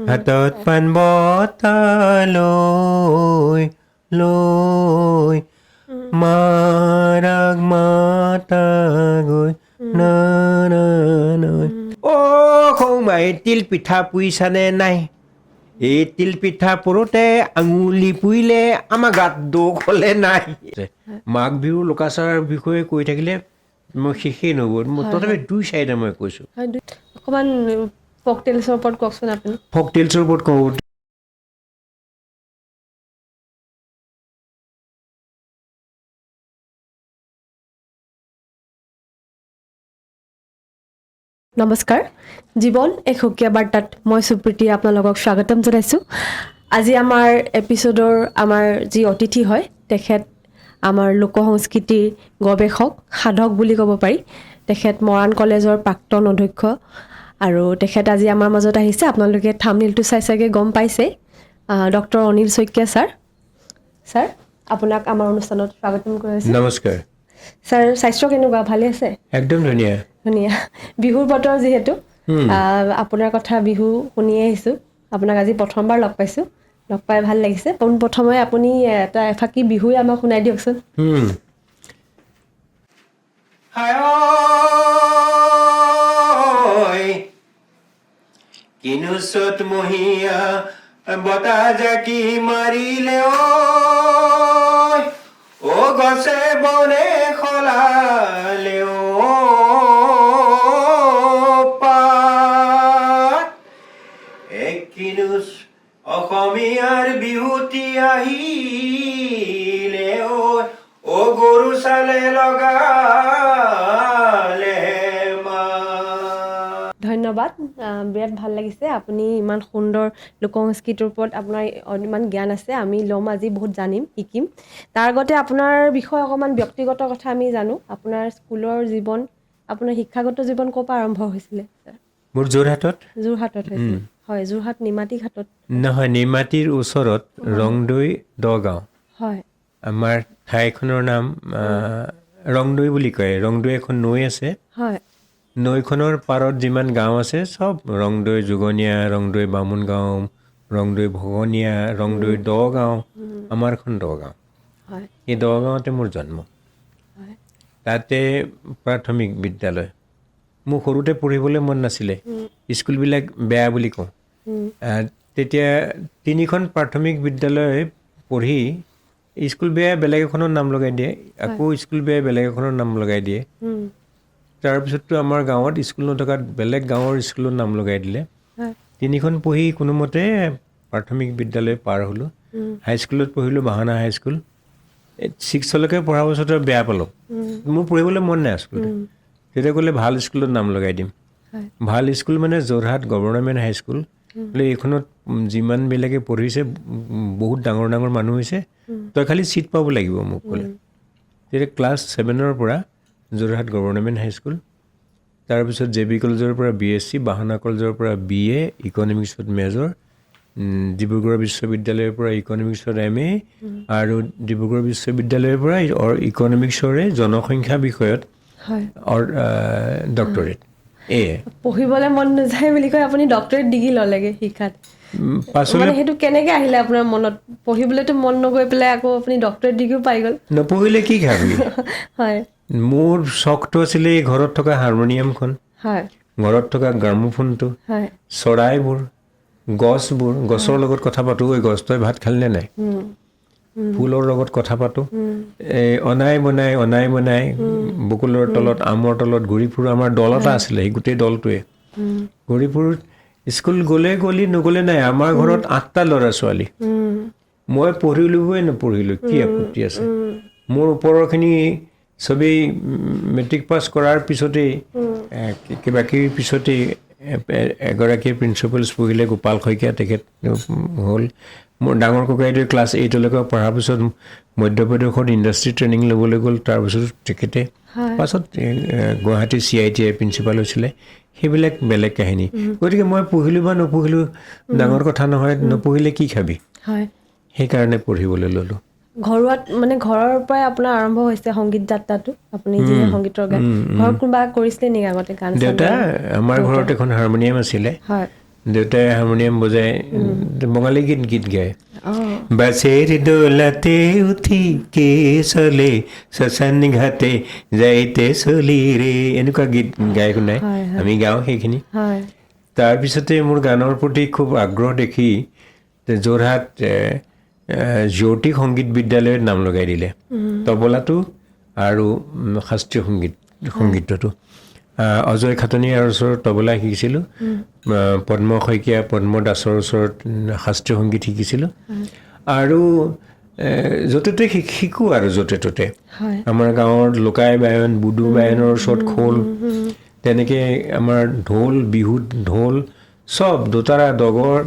হাতত পাণ বঁটা লৈ লৈ মাৰাক মাতা গৈ না না নৈ সৌমাই তিল পিঠা পুৰিছানে নাই এই তিল পিঠা পুৰোতে আঙুলি পুৰিলে আমাৰ গাত দুখ হ'লে নাই মাঘ বিহু লোকাচাৰৰ বিষয়ে কৈ থাকিলে মই শেষেই নহ'ব তথাপি দুই চাৰিটা মই কৈছোঁ অকণমান ফক টেলছৰ ওপৰত কওকচোন আপুনি ফক টেলছৰ ওপৰত কওঁ নমস্কাৰ জীৱন এক সুকীয়া বাৰ্তাত মই সুপ্ৰীতি আপোনালোকক স্বাগতম জনাইছোঁ আজি আমাৰ এপিছ'ডৰ আমাৰ যি অতিথি হয় তেখেত আমাৰ লোক সংস্কৃতিৰ গৱেষক সাধক বুলি ক'ব পাৰি তেখেত মৰাণ কলেজৰ প্ৰাক্তন অধ্যক্ষ আৰু তেখেত আজি আমাৰ মাজত আহিছে আপোনালোকে থাম্বনেইলটো চাই চাগে গম পাইছে ডক্টৰ অনিল শইকীয়া ছাৰ আপোনাক আমাৰ অনুষ্ঠানত স্বাগতম কৰিছোঁ নমস্কাৰ ছাৰ স্বাস্থ্য কেনেকুৱা ভালে আছে একদম ধুনীয়া ধুনীয়া বিহুৰ বতৰ যিহেতু আপোনাৰ কথা বিহু শুনি আহিছোঁ আপোনাক আজি প্ৰথমবাৰ লগ পাইছোঁ লগ পাই ভাল লাগিছে পোনপ্ৰথমে আপুনি এটা এফাকি বিহুৱে আমাক শুনাই দিয়কচোন কিনো চত মহীয়া বতাহ জাকি মাৰিলে অ গছে বনে সলালে কিনো অসমীয়াৰ বিহুতি আহিলে অ গৰু চালে লগালে ধন্যবাদ বিৰাট ভাল লাগিছে আপুনি ইমান সুন্দৰ লোক সংস্কৃতিৰ ওপৰত আপোনাৰ ইমান জ্ঞান আছে আমি ল'ম আজি বহুত জানিম শিকিম তাৰ আগতে আপোনাৰ বিষয়ে অকণমান ব্যক্তিগত কথা আমি জানো আপোনাৰ স্কুলৰ জীৱন আপোনাৰ শিক্ষাগত জীৱন ক'ৰ পৰা আৰম্ভ হৈছিলে মোৰ যোৰহাটত হৈছিলে হয় যোৰহাট নিমাতী ঘাটত নহয় নিমাতীৰ ওচৰত ৰংদৈ দগাঁও হয় আমাৰ ঠাইখনৰ নাম ৰংদৈ বুলি কয় ৰংদৈ এখন নৈ আছে হয় নৈখনৰ পাৰত যিমান গাঁও আছে চব ৰংদৈ যোগনীয়া ৰংদৈ বামুণ গাঁও ৰংদৈ ভগনীয়া ৰংদৈ দগাঁও আমাৰখন দগাঁও হয় এই দগাঁৱতে মোৰ জন্ম হয় তাতে প্ৰাথমিক বিদ্যালয় মোৰ সৰুতে পঢ়িবলৈ মন নাছিলে স্কুলবিলাক বেয়া বুলি কওঁ তেতিয়া তিনিখন প্ৰাথমিক বিদ্যালয় পঢ়ি স্কুল বেয়া বেলেগ এখনৰ নাম লগাই দিয়ে আকৌ স্কুল বেয়া বেলেগ এখনৰ নাম লগাই দিয়ে তাৰপিছততো আমাৰ গাঁৱত স্কুল নথকাত বেলেগ গাঁৱৰ স্কুলৰ নাম লগাই দিলে তিনিখন পঢ়ি কোনোমতে প্ৰাথমিক বিদ্যালয় পাৰ হ'লোঁ হাইস্কুলত পঢ়িলোঁ বাহানা হাইস্কুল 6লৈকে পঢ়াৰ পাছতে বেয়া পালোঁ মোৰ পঢ়িবলৈ মন নাই স্কুলতে তেতিয়া ক'লে ভাল স্কুলত নাম লগাই দিম ভাল স্কুল মানে যোৰহাট গভৰ্ণমেণ্ট হাইস্কুল বোলে এইখনত যিমানবিলাকে পঢ়িছে বহুত ডাঙৰ ডাঙৰ মানুহ হৈছে তই খালি ছিট পাব লাগিব মোক ক'লে তেতিয়া ক্লাছ 7ৰ পৰা যোৰহাট গভৰ্ণমেণ্ট হাইস্কুল তাৰপিছত জে বি কলেজৰ পৰা BSc বাহানা কলেজৰ পৰা BA ইকনমিক্সত মেজৰ ডিব্ৰুগড় বিশ্ববিদ্যালয়ৰ পৰা ইকনমিক্সত MA আৰু ডিব্ৰুগড় বিশ্ববিদ্যালয়ৰ পৰা ইকনমিক্সৰে জনসংখ্যা বিষয়ত ডক্টৰেট পঢ়িবলৈ মন নাযায় বুলি কয় আপুনি ডক্টৰেট ডিগ্ৰী ল'লেগে শিক্ষাত পাছলৈ সেইটো কেনেকৈ আহিলে আপোনাৰ মনত পঢ়িবলৈতো মন নগৈ পেলাই আকৌ আপুনি ডক্টৰেট ডিগ্ৰীও পাই গ'ল নপঢ়িলে কি খাবি হয় মোৰ চখটো আছিলে এই ঘৰত থকা হাৰমনিয়ামখন হয় ঘৰত থকা গ্ৰামোফোনটো হয় চৰাইবোৰ গছৰ লগত কথা পাতোঁ এই গছ তই ভাত খালিনে নাই ফুলৰ লগত কথা পাতোঁ এই অনাই বনাই বকুলৰ তলত আমৰ তলত ঘূৰি ফুৰোঁ আমাৰ দল এটা আছিলে সেই গোটেই দলটোৱে ঘূৰি ফুৰোঁ স্কুল গ'লে নগ'লে নাই আমাৰ ঘৰত 8টা ল'ৰা ছোৱালী মই পঢ়িলোৱে নপঢ়িলোঁ কি আপত্তি আছে মোৰ ওপৰৰখিনি চবেই মেট্ৰিক পাছ কৰাৰ পিছতেই কিবাকিবিৰ পিছতেই এগৰাকী প্ৰিন্সিপালছ পঢ়িলে গোপাল শইকীয়া তেখেত হ'ল মোৰ ডাঙৰ ককাইদেউ ক্লাছ 8লৈকে পঢ়াৰ পিছত মধ্যপ্ৰদেশত ইণ্ডাষ্ট্ৰী ট্ৰেইনিং ল'বলৈ গ'ল তাৰপিছত তেখেতে পাছত গুৱাহাটী CITI প্ৰিন্সিপাল হৈছিলে সেইবিলাক বেলেগ কাহিনী গতিকে মই পঢ়িলোঁ বা নপঢ়িলোঁ ডাঙৰ কথা নহয় নপঢ়িলে কি খাবি সেইকাৰণে পঢ়িবলৈ ল'লোঁ ঘৰুৱাত মানে ঘৰৰ পৰাই আপোনাৰ আৰম্ভ হৈছে সংগীত যাত্ৰাটো আপুনি যি সংগীতৰ গান ঘৰত কোনোবা কৰিছিলে নেকি আগতে গান দেউতা আমাৰ ঘৰত এখন হাৰমনিয়াম আছিলে হয় দেউতাই হাৰমনিয়াম বজাই বঙালী গীত গায় অঁ বাছেৰ দোলাতে উঠি কে চলে শ্মশান ঘাটে যাইতে চলি ৰে এনেকুৱা গীত গাই শুনাই হয়, হয়। আমি গাওঁ সেইখিনি হয় তাৰপিছতে মোৰ গানৰ প্ৰতি খুব আগ্ৰহ দেখি যোৰহাট জ্যোতি সংগীত বিদ্যালয়ত নাম লগাই দিলে তবলাটো আৰু শাস্ত্ৰীয় সংগীতটো অজয় খাটনিয়াৰ ওচৰত তবলা শিকিছিলোঁ পদ্ম শইকীয়া পদ্ম দাসৰ ওচৰত শাস্ত্ৰীয় সংগীত শিকিছিলোঁ আৰু য'তে ত'তে শিকোঁ আৰু য'তে ত'তে হয় আমাৰ গাঁৱৰ লোকাই বায়ন বুডু বায়নৰ ওচৰত খোল তেনেকৈ আমাৰ ঢোল বিহুত ঢোল চব দোতাৰা ডগৰ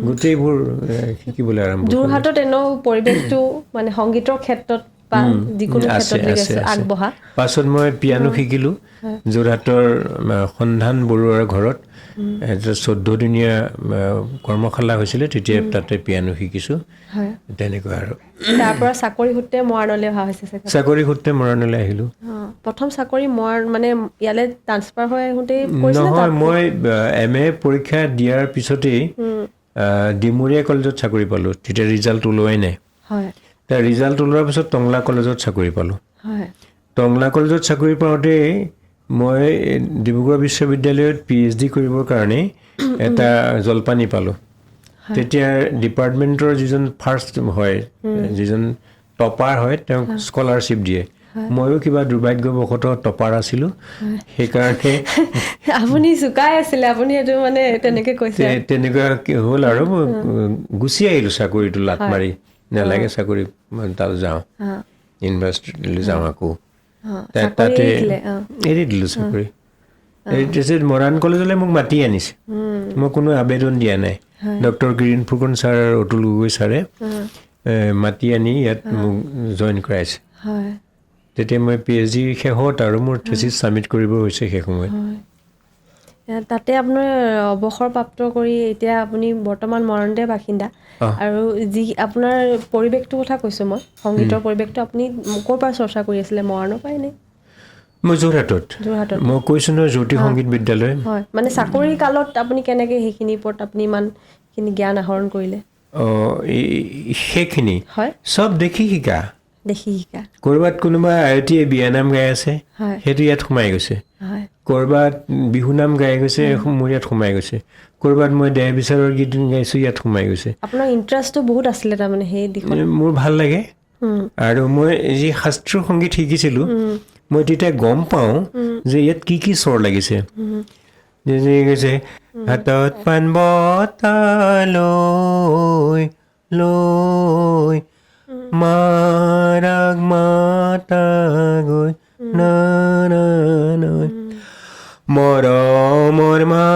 গোটেইবোৰ শিকিবলৈ আৰম্ভ কৰিলোঁ যোৰহাটত এনেও পৰিৱেশটো মানে সংগীতৰ ক্ষেত্ৰত বা যিকোনো আছে ক্ষেত্ৰত আছে আছে আগবঢ়া পাছত মই পিয়ানো শিকিলোঁ যোৰহাটৰ সন্ধান বৰুৱাৰ ঘৰত 14 দিনীয়া কৰ্মশালা হৈছিলে তেতিয়া তাতে পিয়ানো শিকিছোঁ হয় তেনেকুৱা আৰু তাৰ পৰা চাকৰি সূত্ৰে মৰাণলৈ অহা হৈছে চাগে চাকৰি সূত্ৰে মৰাণলৈ আহিলোঁ অঁ প্ৰথম চাকৰি মানে ইয়ালৈ ট্ৰান্সফাৰ হৈ আহোঁতেই কৰিছিলে নহয় মই MA পৰীক্ষা দিয়াৰ পিছতেই ডিমৰীয়া কলেজত চাকৰি পালোঁ তেতিয়া ৰিজাল্ট ওলোৱাই নাই হয় তাৰ ৰিজাল্ট ওলোৱাৰ পিছত টংলা কলেজত চাকৰি পালোঁ হয় টংলা কলেজত চাকৰি পাওঁতে মই ডিব্ৰুগড় বিশ্ববিদ্যালয়ত PhD কৰিবৰ কাৰণে এটা জলপানী পালোঁ তেতিয়া ডিপাৰ্টমেণ্টৰ যিজন ফাৰ্ষ্ট হয় যিজন টপাৰ হয় তেওঁক স্কলাৰশ্বিপ দিয়ে ময়ো কিবা দুৰ্ভাগ্যবশতঃ টপাৰ আছিলোঁ সেইকাৰণে আপুনি চুকাই আছিলে আপুনি এইটো মানে তেনেকৈ কৈছে তেনেকুৱা হ'ল আৰু মই গুচি আহিলোঁ চাকৰিটো লাট মাৰি নালাগে চাকৰি তাত যাওঁ অঁ ইউনিভাৰ্চিটিলৈ যাওঁ আকৌ চাকৰি তাতে এৰিলে, এৰি দিলোঁ চাকৰি তাৰপিছত মৰাণ কলেজলৈ মোক মাতি আনিছে মই কোনো আবেদন দিয়া নাই ডক্টৰ গিৰীন ফুকন ছাৰ আৰু অতুল গগৈ ছাৰে মাতি আনি ইয়াত মোক জইন কৰাইছে হয় তেতিয়া মই PhD শেষত আৰু মোৰ থেচিছ ছাবমিট কৰিব হৈছে সেই সময়ত তাতে আপোনাৰ অৱসৰপ্ৰাপ্ত কৰি এতিয়া আপুনি বৰ্তমান মৰাণতে বাসিন্দা আৰু যি আপোনাৰ পৰিৱেশটোৰ কথা কৈছোঁ মই সংগীতৰ পৰিৱেশটো আপুনি ক'ৰ পৰা চৰ্চা কৰি আছিলে মৰাণৰ পৰাই নে মই যোৰহাটত মই কৈছোঁ নহয় জ্যোতি সংগীত বিদ্যালয় হয় মানে চাকৰি কালত আপুনি কেনেকৈ সেইখিনিৰ ওপৰত আপুনি ইমানখিনি জ্ঞান আহৰণ কৰিলে সেইখিনি হয় চব দেখি শিকা দেখি শিকা ক'ৰবাত কোনোবা আয়তীয়ে বিয়ানাম গাই আছে হয় সেইটো ইয়াত সোমাই গৈছে হয় ক'ৰবাত বিহুনাম গাই গৈছে মোৰ ইয়াত সোমাই গৈছে ক'ৰবাত মই দেহ বিচাৰৰ গীত গাইছোঁ ইয়াত সোমাই গৈছে আপোনাৰ ইণ্টাৰেষ্টটো বহুত আছিলে তাৰমানে সেই দিশত মোৰ ভাল লাগে আৰু মই যি শাস্ত্ৰীয় সংগীত শিকিছিলোঁ মই তেতিয়া গম পাওঁ যে ইয়াত কি কি স্বৰ লাগিছে যে কৈছে হাতত পাণ বঁটা লৈ লৈ মাৰাগ মাতা গৈ না না নৈ মৰমৰ মা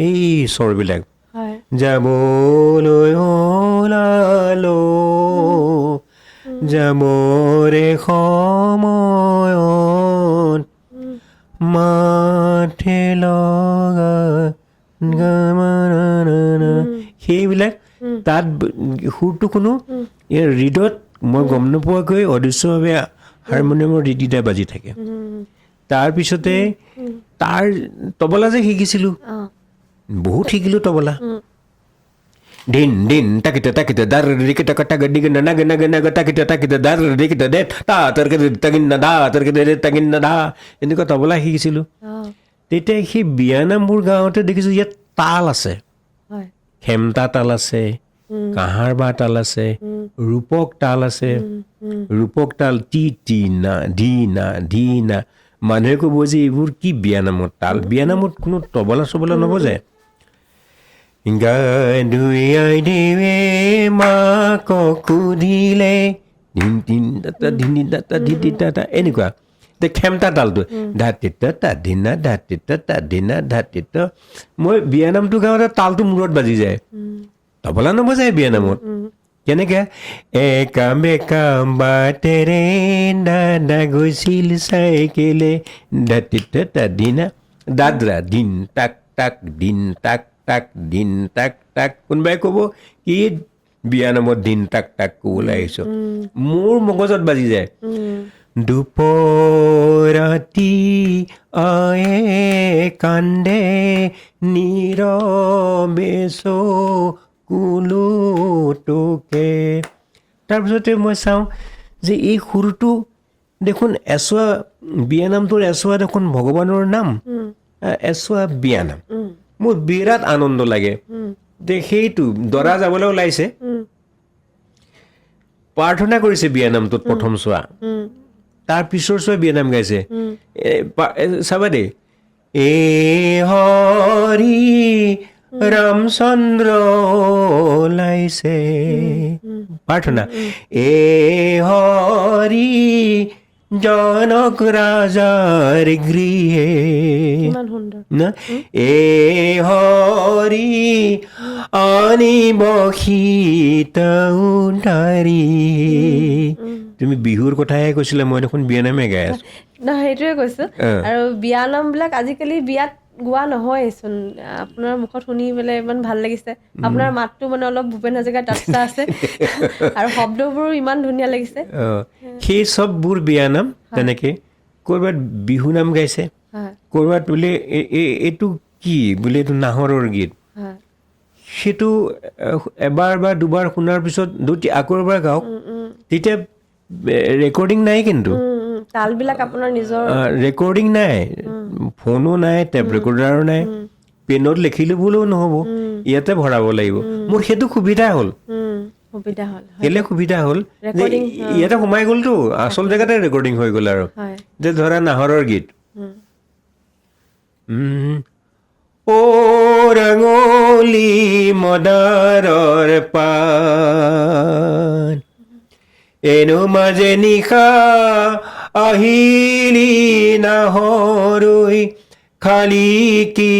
এই স্বৰবিলাক হয় যাবলৈ ওলালো যাবৰে সময়ত মাঠে লগা সেইবিলাক তাত সুৰটো কোনো হৃদত মই গম নোপোৱাকৈ অদৃশ্যভাৱে হাৰমনিয়ামৰ ৰীতিটা বাজি থাকে তাৰপিছতে তাৰ তবলা যে শিকিছিলোঁ বহুত শিকিলোঁ তবলা দিন দিন তাকিতে তাকিতে দাৰ ৰিকিটা কটা গড্ডি গনা নাগ নাগ নাগ তাকিতে তাকিতে দাৰ ৰিকিটা দে তা তৰকে তাগিন না দা তৰকে দে তাগিন না দা এনেকুৱা তবলা শিকিছিলোঁ তেতিয়া সেই বিয়ানামবোৰ গাঁৱতে দেখিছোঁ ইয়াত তাল আছে হয় খেমটা তাল আছে কাহাৰ বা তাল আছে ৰূপক তাল আছে ৰূপক তাল টি টি না ধি না মানুহে ক'ব যে এইবোৰ কি বিয়ানামত তাল বিয়ানামত কোনো তবলা চবলা নবজায় গাই দেৱে মাকক সুধিলে ধিন ধিন দাতা ধিনি দাতা ধিতি দাতা এনেকুৱা খেমটা তালটো ধাতিত ধাদিনা ধাতিত ধাদিনা ধাতিত মই বিয়ানামটো গাওঁতে তালটো মূৰত বাজি যায় তবলা নবজায় বিয়ানামত কেনেকৈ একা বেকা বাটেৰে দাদা গৈছিল চাইকেলে ধাতিত ধাদিনা দাদৰা দিন তাক তাক দিন তাক তাক দিন তাক তাক কোনোবাই ক'ব কি বিয়ানামত দিন তাক তাক ক'বলৈ আহিছ মোৰ মগজত বাজি যায় দুপৰাতি আয়ে কান্দে নীৰৱে চকুলোটোকে। তাৰপিছতে মই চাওঁ যে এই সুৰটো দেখোন এছোৱা বিয়ানামটোৰ এছোৱা দেখোন ভগৱানৰ নাম, এছোৱা বিয়ানাম। মোৰ বিৰাট আনন্দ লাগে যে সেইটো দৰা যাবলৈ ওলাইছে, প্ৰাৰ্থনা কৰিছে বিয়ানামটোত প্ৰথম চোৱা, তাৰ পিছৰ চোৱা বিয়ানাম গাইছে। চাবা দেই, এ হৰি ৰামচন্দ্ৰ ওলাইছে, প্ৰাৰ্থনা। এ হৰি জনক ৰাজাৰ গৃহে না, এ হৰি আনিব সীতা উদ্ধাৰি। তুমি বিহুৰ কথাহে কৈছিলা, মই দেখোন বিয়ানামে গাই আছো। নহয়, সেইটোৱে কৈছো। আৰু বিয়ানামবিলাক আজিকালি বিয়াত গোৱা নহয়চোন। আপোনাৰ মুখত শুনি পেলাই ইমান ভাল লাগিছে। আপোনাৰ মাতটো মানে অলপ ভূপেন হাজৰিকাৰ টাচা আছে আৰু শব্দবোৰো ইমান ধুনীয়া লাগিছে। সেই চববোৰ বিয়ানাম তেনেকে ক'ৰবাত বিহু নাম গাইছে, ক'ৰবাত বোলে এইটো কি বোলে এইটো নাহৰৰ গীত, সেইটো এবাৰ বা দুবাৰ শুনাৰ পিছত আকৌ এবাৰ গাওক। তেতিয়া ৰেকৰ্ডিং নাই, কিন্তু তালবিলাক আপোনাৰ নিজৰ ৰেকৰ্ডিং নাই, ফোনো নাই, টেপ ৰেকৰ্ডাৰো নাই, পেনত লিখিলো বুলিও নহ'ব, ইয়াতে ভৰাব লাগিব। মোৰ সেইটো সুবিধা হ'ল। কেলে সুবিধা হ'ল যে ইয়াতে সোমাই গ'লতো, আচল জেগাতে ৰেকৰ্ডিং হৈ গ'ল। আৰু যে ধৰা নাহৰৰ গীত, অ ৰঙলি মদাৰৰ পান, এনো মাজে নিশা আহিলি নাহৰৈ, খালি কি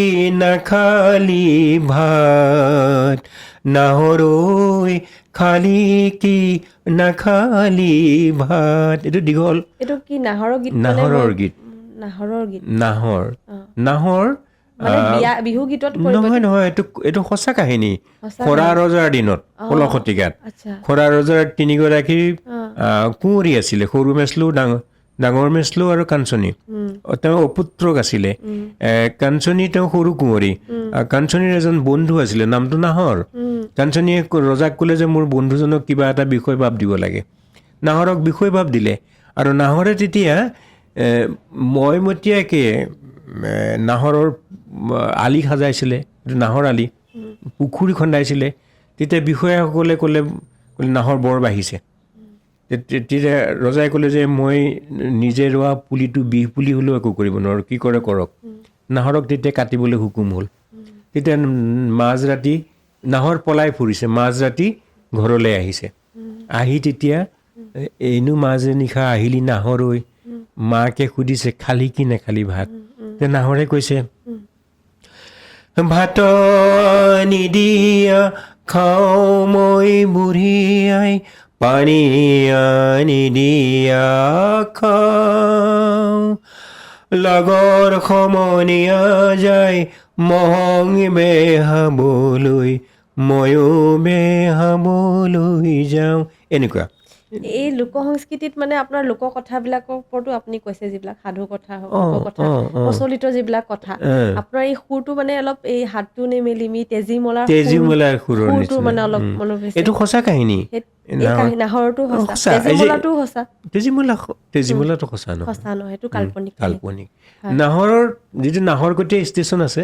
নাখালি ভাত, নাহৰৈ খালি কি নাখালি ভাত। এইটো দীঘল। এইটো কি নাহৰৰ গীত? নাহৰৰ গীত। নাহৰ বিহু গীতত নহয়, এইটো সঁচা কাহিনী। খৰা ৰজাৰ দিনত, 16 শতিকাত খৰা ৰজাৰ 3গৰাকী কুঁৱৰী আছিলে, সৰু মেছলো, ডাঙৰ মেছলো আৰু কাঞ্চনী। তেওঁ অপুত্ৰক আছিলে। কাঞ্চনী তেওঁ সৰু কুঁৱৰী। কাঞ্চনীৰ এজন বন্ধু আছিলে, নামটো নাহৰ। কাঞ্চনীয়ে ৰজাক ক'লে যে মোৰ বন্ধুজনক কিবা এটা বিষয় ভাৱ দিব লাগে। নাহৰক বিষয় ভাৱ দিলে, আৰু নাহৰে তেতিয়া মইমতীয়াকে নাহৰৰ আলি সাজাইছিলে, নাহৰ আলি, পুখুৰী খন্দাইছিলে। তেতিয়া বিষয়াসকলে ক'লে নাহৰ বৰ বাঢ়িছে। তেতিয়া ৰজাই ক'লে যে মই নিজে ৰোৱা পুলিটো বিহ পুলি হ'লেও একো কৰিব নোৱাৰোঁ, কি কৰে কৰক। নাহৰক তেতিয়া কাটিবলৈ হুকুম হ'ল। তেতিয়া মাজৰাতি নাহৰ পলাই ফুৰিছে, মাজৰাতি ঘৰলৈ আহিছে। আহি তেতিয়া এনো মাজে নিশা আহিলি নাহৰৈ, মাকে সুধিছে খালি কি নেখালি ভাত। তেতিয়া নাহৰে কৈছে, ভাত নিদিয়া খাওঁ মই বুঢ়ী আই, পানী নিদিয়া খাওঁ, লগৰ সমনীয়া যায় মহং বেহাবলৈ, ময়ো বেহাবলৈ যাওঁ। এনেকুৱা এই লোক সংস্কৃতিত মানে আপোনাৰ লোক কথাবিলাকৰ ওপৰতো আপুনি কৈছে, যিবিলাক সাধু কথা হওক, লোক কথা, প্ৰচলিত যিবিলাক কথা, আপোনাৰ এই সুৰটো মানে অলপ এই হাতটো নেমেলি তেজীমলাৰ সুৰটো মানে অলপ মনত হৈছে। এইটো সঁচা কাহিনী। নাহৰটো সঁচা, তেজীমলাটো সঁচা। তেজীমলাটো সঁচা নহয়, সেইটো কাল্পনিক। নাহৰৰ যিটো নাহৰকটীয়া ষ্টেচন আছে,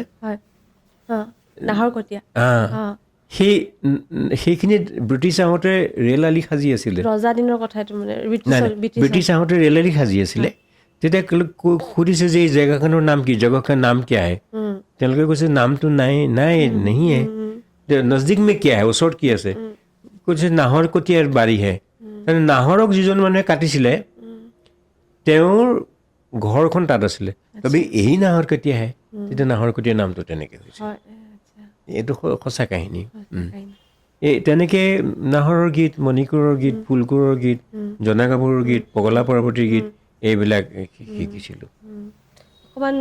নাহৰকটীয়া, সেইখিনিত ব্ৰিটিছ আহোঁতে ৰেল আলি সাজি আছিলে। ৰজা দিনৰ কথা এইটো, মানে ব্ৰিটিছ আহোঁতে ৰেল আলি সাজি আছিলে। তেতিয়া সুধিছে যে এই জেগাখনৰ নাম কি, জগহৰ নাম কিয়া হে? তেওঁলোকে কৈছে নামটো নাই নেহি হে। নজদিক মে কিয়া হে, ওচৰত কি আছে? কৈছে নাহৰকটীয়াৰ বাৰী হে। নাহৰক যিজন মানুহে কাটিছিলে তেওঁৰ ঘৰখন তাত আছিলে, তবে এই নাহৰকটীয়া হে। তেতিয়া নাহৰকটীয়া নামটো তেনেকে হৈছে। এইটো সঁচা কাহিনী। এই তেনেকে নাহৰৰ গীত, মণিকুৰৰ গীত, ফুলকুৰৰ গীত, জনা গাভৰুৰ গীত, পগলা পাৰ্বতীৰ গীত, এইবিলাক শিকিছিলোঁ। অকণমান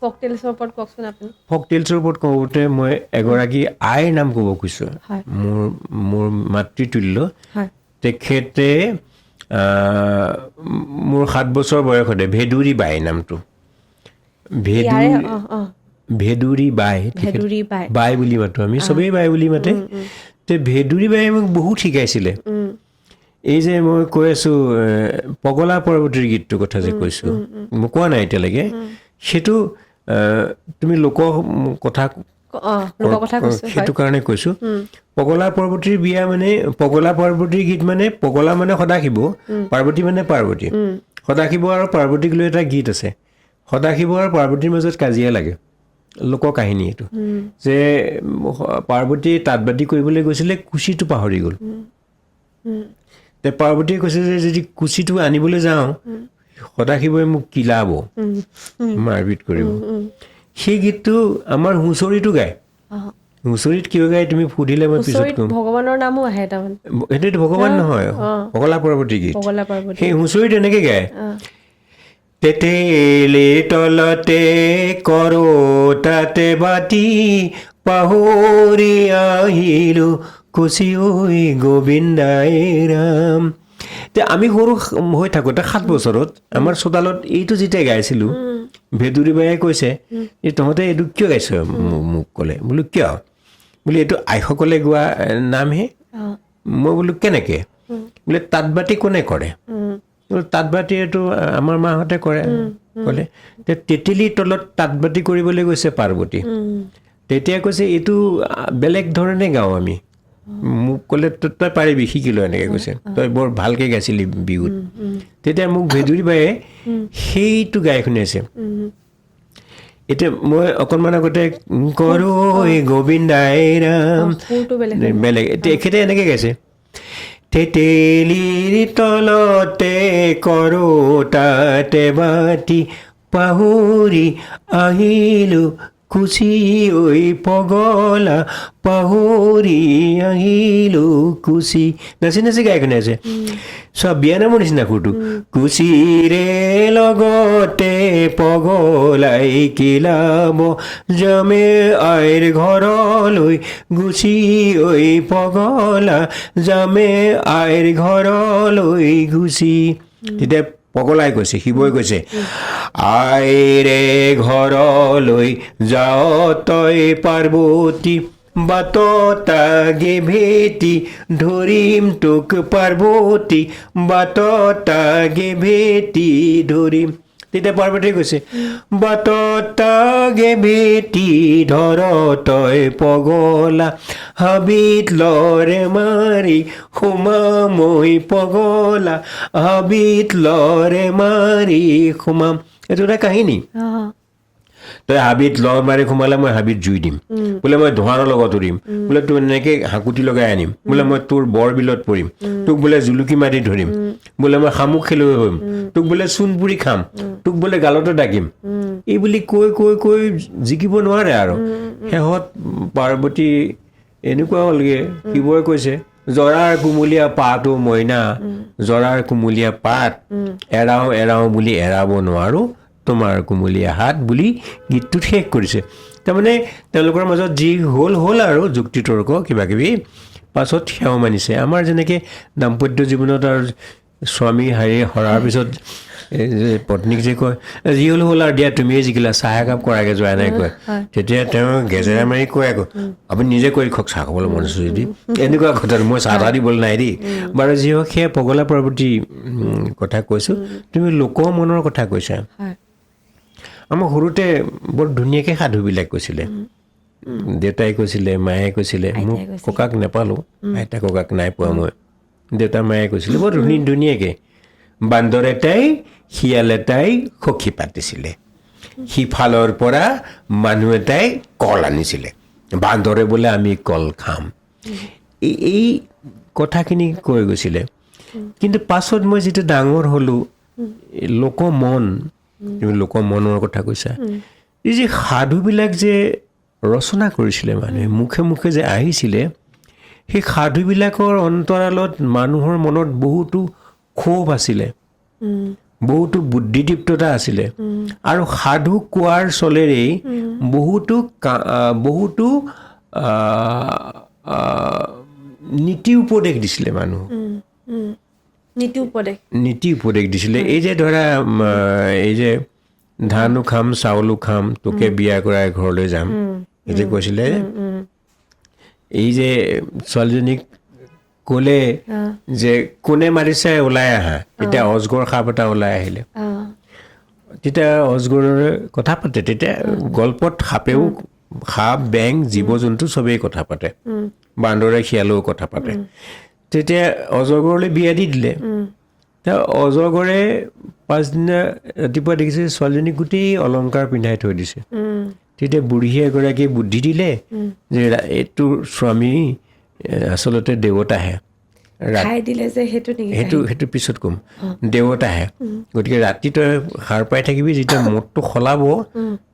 ফক টেলছৰ ওপৰত কওকচোন আপুনি। ফক টেলছৰ ওপৰত কওঁতে মই এগৰাকী আইৰ নাম ক'ব খুজিছোঁ, মোৰ মাতৃতুল্য। তেখেতে মোৰ 7 বছৰ বয়সতে ভেদুৰী বাই নামটো ইয়াৰে ভেদুৰী বাই ভেদুৰী বাই বাই বুলি মাতো আমি চবেই বাই বুলি মাতে তে ভেদুৰী বাই মোক বহুত শিকাইছিলে এই যে মই কৈ আছোঁ পগলা পৰ্বতীৰ গীতটোৰ কথা যে কৈছোঁ মই কোৱা নাই এতিয়ালৈকে সেইটো তুমি কথা সেইটো কাৰণে কৈছোঁ পগলা পৰ্বতীৰ বিয়া মানে পগলা পৰ্বতীৰ গীত মানে পগলা মানে সদাশিৱ পাৰ্বতী মানে পাৰ্বতী সদাশিৱ আৰু পাৰ্বতীক লৈ এটা গীত আছে সদাশিৱ আৰু পাৰ্বতীৰ মাজত কাজিয়া লাগে লোককাহিনী এইটো যে পাৰ্বতীয়ে তাঁতবাতি কৰিবলৈ গৈছিলে কুচিটো পাহৰি গ'ল তে পাৰ্বতীয়ে কৈছে যে যদি কুচিটো আনিবলৈ যাওঁ সদাশিৱই মোক কিলাব মাৰপিট কৰিব সেই গীতটো আমাৰ হুঁচৰিটো গায় হুঁচৰিত কিয় গায় তুমি সুধিলে মই পিছত ক'ম ভগৱানৰ নামো আহে তাৰমানে সেইটোতো ভগৱান নহয় পগলা পৰ্বতী গীত সেই হুঁচৰিত এনেকৈ গায় তেতেলি তলতে কৰোতাতে বাতি পাহৰি আহিলো কুচি ঐ গোবিন্দাই ৰাম তে আমি সৰু হৈ থাকোঁতে 7 বছৰত আমাৰ চোতালত এইটো যেতিয়া গাইছিলোঁ ভেদুৰী বায়ে কৈছে যে তহঁতে এইটো কিয় গাইছ মোক ক'লে বোলো কিয় বোলে এইটো আইসকলে গোৱা নামহে মই বোলো কেনেকৈ বোলে তাঁতবাতি কোনে কৰে তাঁতবাতি এইটো আমাৰ মাহঁতে কৰে ক'লে তেতেলীৰ তলত তাঁতবাতি কৰিবলৈ গৈছে পাৰ্বতী তেতিয়া কৈছে এইটো বেলেগ ধৰণে গাওঁ আমি মোক ক'লে তই পাৰিবি শিকিলোঁ এনেকৈ কৈছে তই বৰ ভালকৈ গাইছিলি বিহুত তেতিয়া মোক ভেদুৰী বায়ে সেইটো গাই শুনাইছে এতিয়া মই অকণমান আগতে কৰোঁ গোবিন্দাই ৰাম বেলেগ এতিয়া এখেতে এনেকৈ গাইছে তেতেলিৰ তলতে কৰোতাতে বাতি পাহৰি আহিলোঁ কুচি ঐ পগলা পাহৰি আহিলোঁ কুচি নাচি নাচি গাই শুনি আছে চব বিয়ানামৰ নিচিনা সুৰটো কুচিৰে লগতে পগলাই কিলাব জমে আইৰ ঘৰলৈ গুচি ঐ পগলা জামে আইৰ ঘৰলৈ গুচি তেতিয়া পগলাই কৈছে শিৱই কৈছে আইৰে ঘৰলৈ যাওঁ তই পাৰ্বতী বাটতা গে ভেটি ধৰিম তোক পাৰ্বতী বাটতা গে ভেটি ধৰিম তেতিয়া পাৰ্বতীয়ে কৈছে বাটতা গে ভেটি ধৰ তই পগলা হাবিত লৰে মাৰি সোমাম মই পগলা হাবিত লৰে মাৰি সোমাম এইটো এটা কাহিনী তই হাবিত লৰ মাৰি সোমালে মই হাবিত জুই দিম বোলে মই ধোঁৱাৰৰ লগত উৰিম বোলে তোৰ এনেকৈ হাকুটি লগাই আনিম বোলে মই তোৰ বৰ বিলত পৰিম তোক বোলে জুলুকি মাৰি ধৰিম বোলে মই শামুক খেলুৱৈ হ'ম তোক বোলে চূণপুৰি খাম তোক বোলে গালতে ডাকিম এই বুলি কৈ কৈ কৈ জিকিব নোৱাৰে আৰু শেষত পাৰ্বতী এনেকুৱা হ'লগৈ শিৱই কৈছে জৰাৰ কুমলীয়া পাতো মইনা জৰাৰ কুমলীয়া পাত এৰাওঁ এৰাওঁ বুলি এৰাব নোৱাৰোঁ তোমাৰ কুমলীয়া হাত বুলি গীতটোত শেষ কৰিছে তাৰমানে তেওঁলোকৰ মাজত যি হ'ল আৰু যুক্তি তৰ্ক কিবা কিবি পাছত সেৱা মানিছে আমাৰ যেনেকৈ দাম্পত্য জীৱনত আৰু স্বামী হৰাৰ পিছত পত্নীক যে কয় যি হ'ল আৰু দিয়া তুমিয়ে জিকিলা চাহ একাপ কৰাকৈ যোৱা নাই কয় তেতিয়া তেওঁ গেজেৰা মাৰি কয় আকৌ আপুনি নিজে কৰি খওক চাহ খাবলৈ মন আছে যদি এনেকুৱা কথা মই চাহ তাহ দিবলৈ নাই দেই বাৰু যি হওক সেয়া পগলা পাৰ্বতী কথা কৈছোঁ তুমি লোক মনৰ কথা কৈছা আমাৰ সৰুতে বৰ ধুনীয়াকৈ সাধুবিলাক কৈছিলে দেউতাই কৈছিলে মায়ে কৈছিলে মোক ককাক নাপালোঁ আইতা ককাক নাই পোৱা মই দেউতা মায়ে কৈছিলে বৰ ধুনীয়াকৈ বান্দৰ এটাই শিয়াল এটাই সখী পাতিছিলে সিফালৰ পৰা মানুহ এটাই কল আনিছিলে বান্দৰে বোলে আমি কল খাম এই কথাখিনি কৈ গৈছিলে কিন্তু পাছত মই যিটো ডাঙৰ হ'লোঁ লোকমন তুমি লোকমনৰ কথা কৈছা এই যে সাধুবিলাক যে ৰচনা কৰিছিলে মানুহে মুখে মুখে যে আহিছিলে সেই সাধুবিলাকৰ অন্তৰালত মানুহৰ মনত বহুতো ক্ষোভ আছিলে বহুতো বুদ্ধিদীপ্ততা আছিলে আৰু সাধু কোৱাৰ চলেৰেই বহুতো নীতি উপদেশ দিছিলে মানুহ নীতি উপদেশ দিছিলে এই যে ধৰা এই যে ধানো খাম চাউলো খাম তোকে বিয়া কৰাই ঘৰলৈ যাম এই যে কৈছিলে এই যে ছোৱালীজনীক ক'লে যে কোনে মাৰিছে ওলাই আহা তেতিয়া অজগৰ সাপ এটা ওলাই আহিলে তেতিয়া অজগৰৰ কথা পাতে তেতিয়া গল্পত সাপেও সাপ বেং জীৱ জন্তু চবেই কথা পাতে বান্দৰে শিয়ালেও কথা পাতে তেতিয়া অজগৰলৈ বিয়া দি দিলে অজগৰে পাছদিনা ৰাতিপুৱা দেখিছে ছোৱালীজনীক গোটেই অলংকাৰ পিন্ধাই থৈ দিছে তেতিয়া বুঢ়ী এগৰাকীয়ে বুদ্ধি দিলে যে এইটো স্বামী আচলতে দেৱতাহে সেইটো পিছত ক'ম দেৱতাহে গতিকে ৰাতি তই সাৰ পাই থাকিবি যেতিয়া মূৰটো সলাব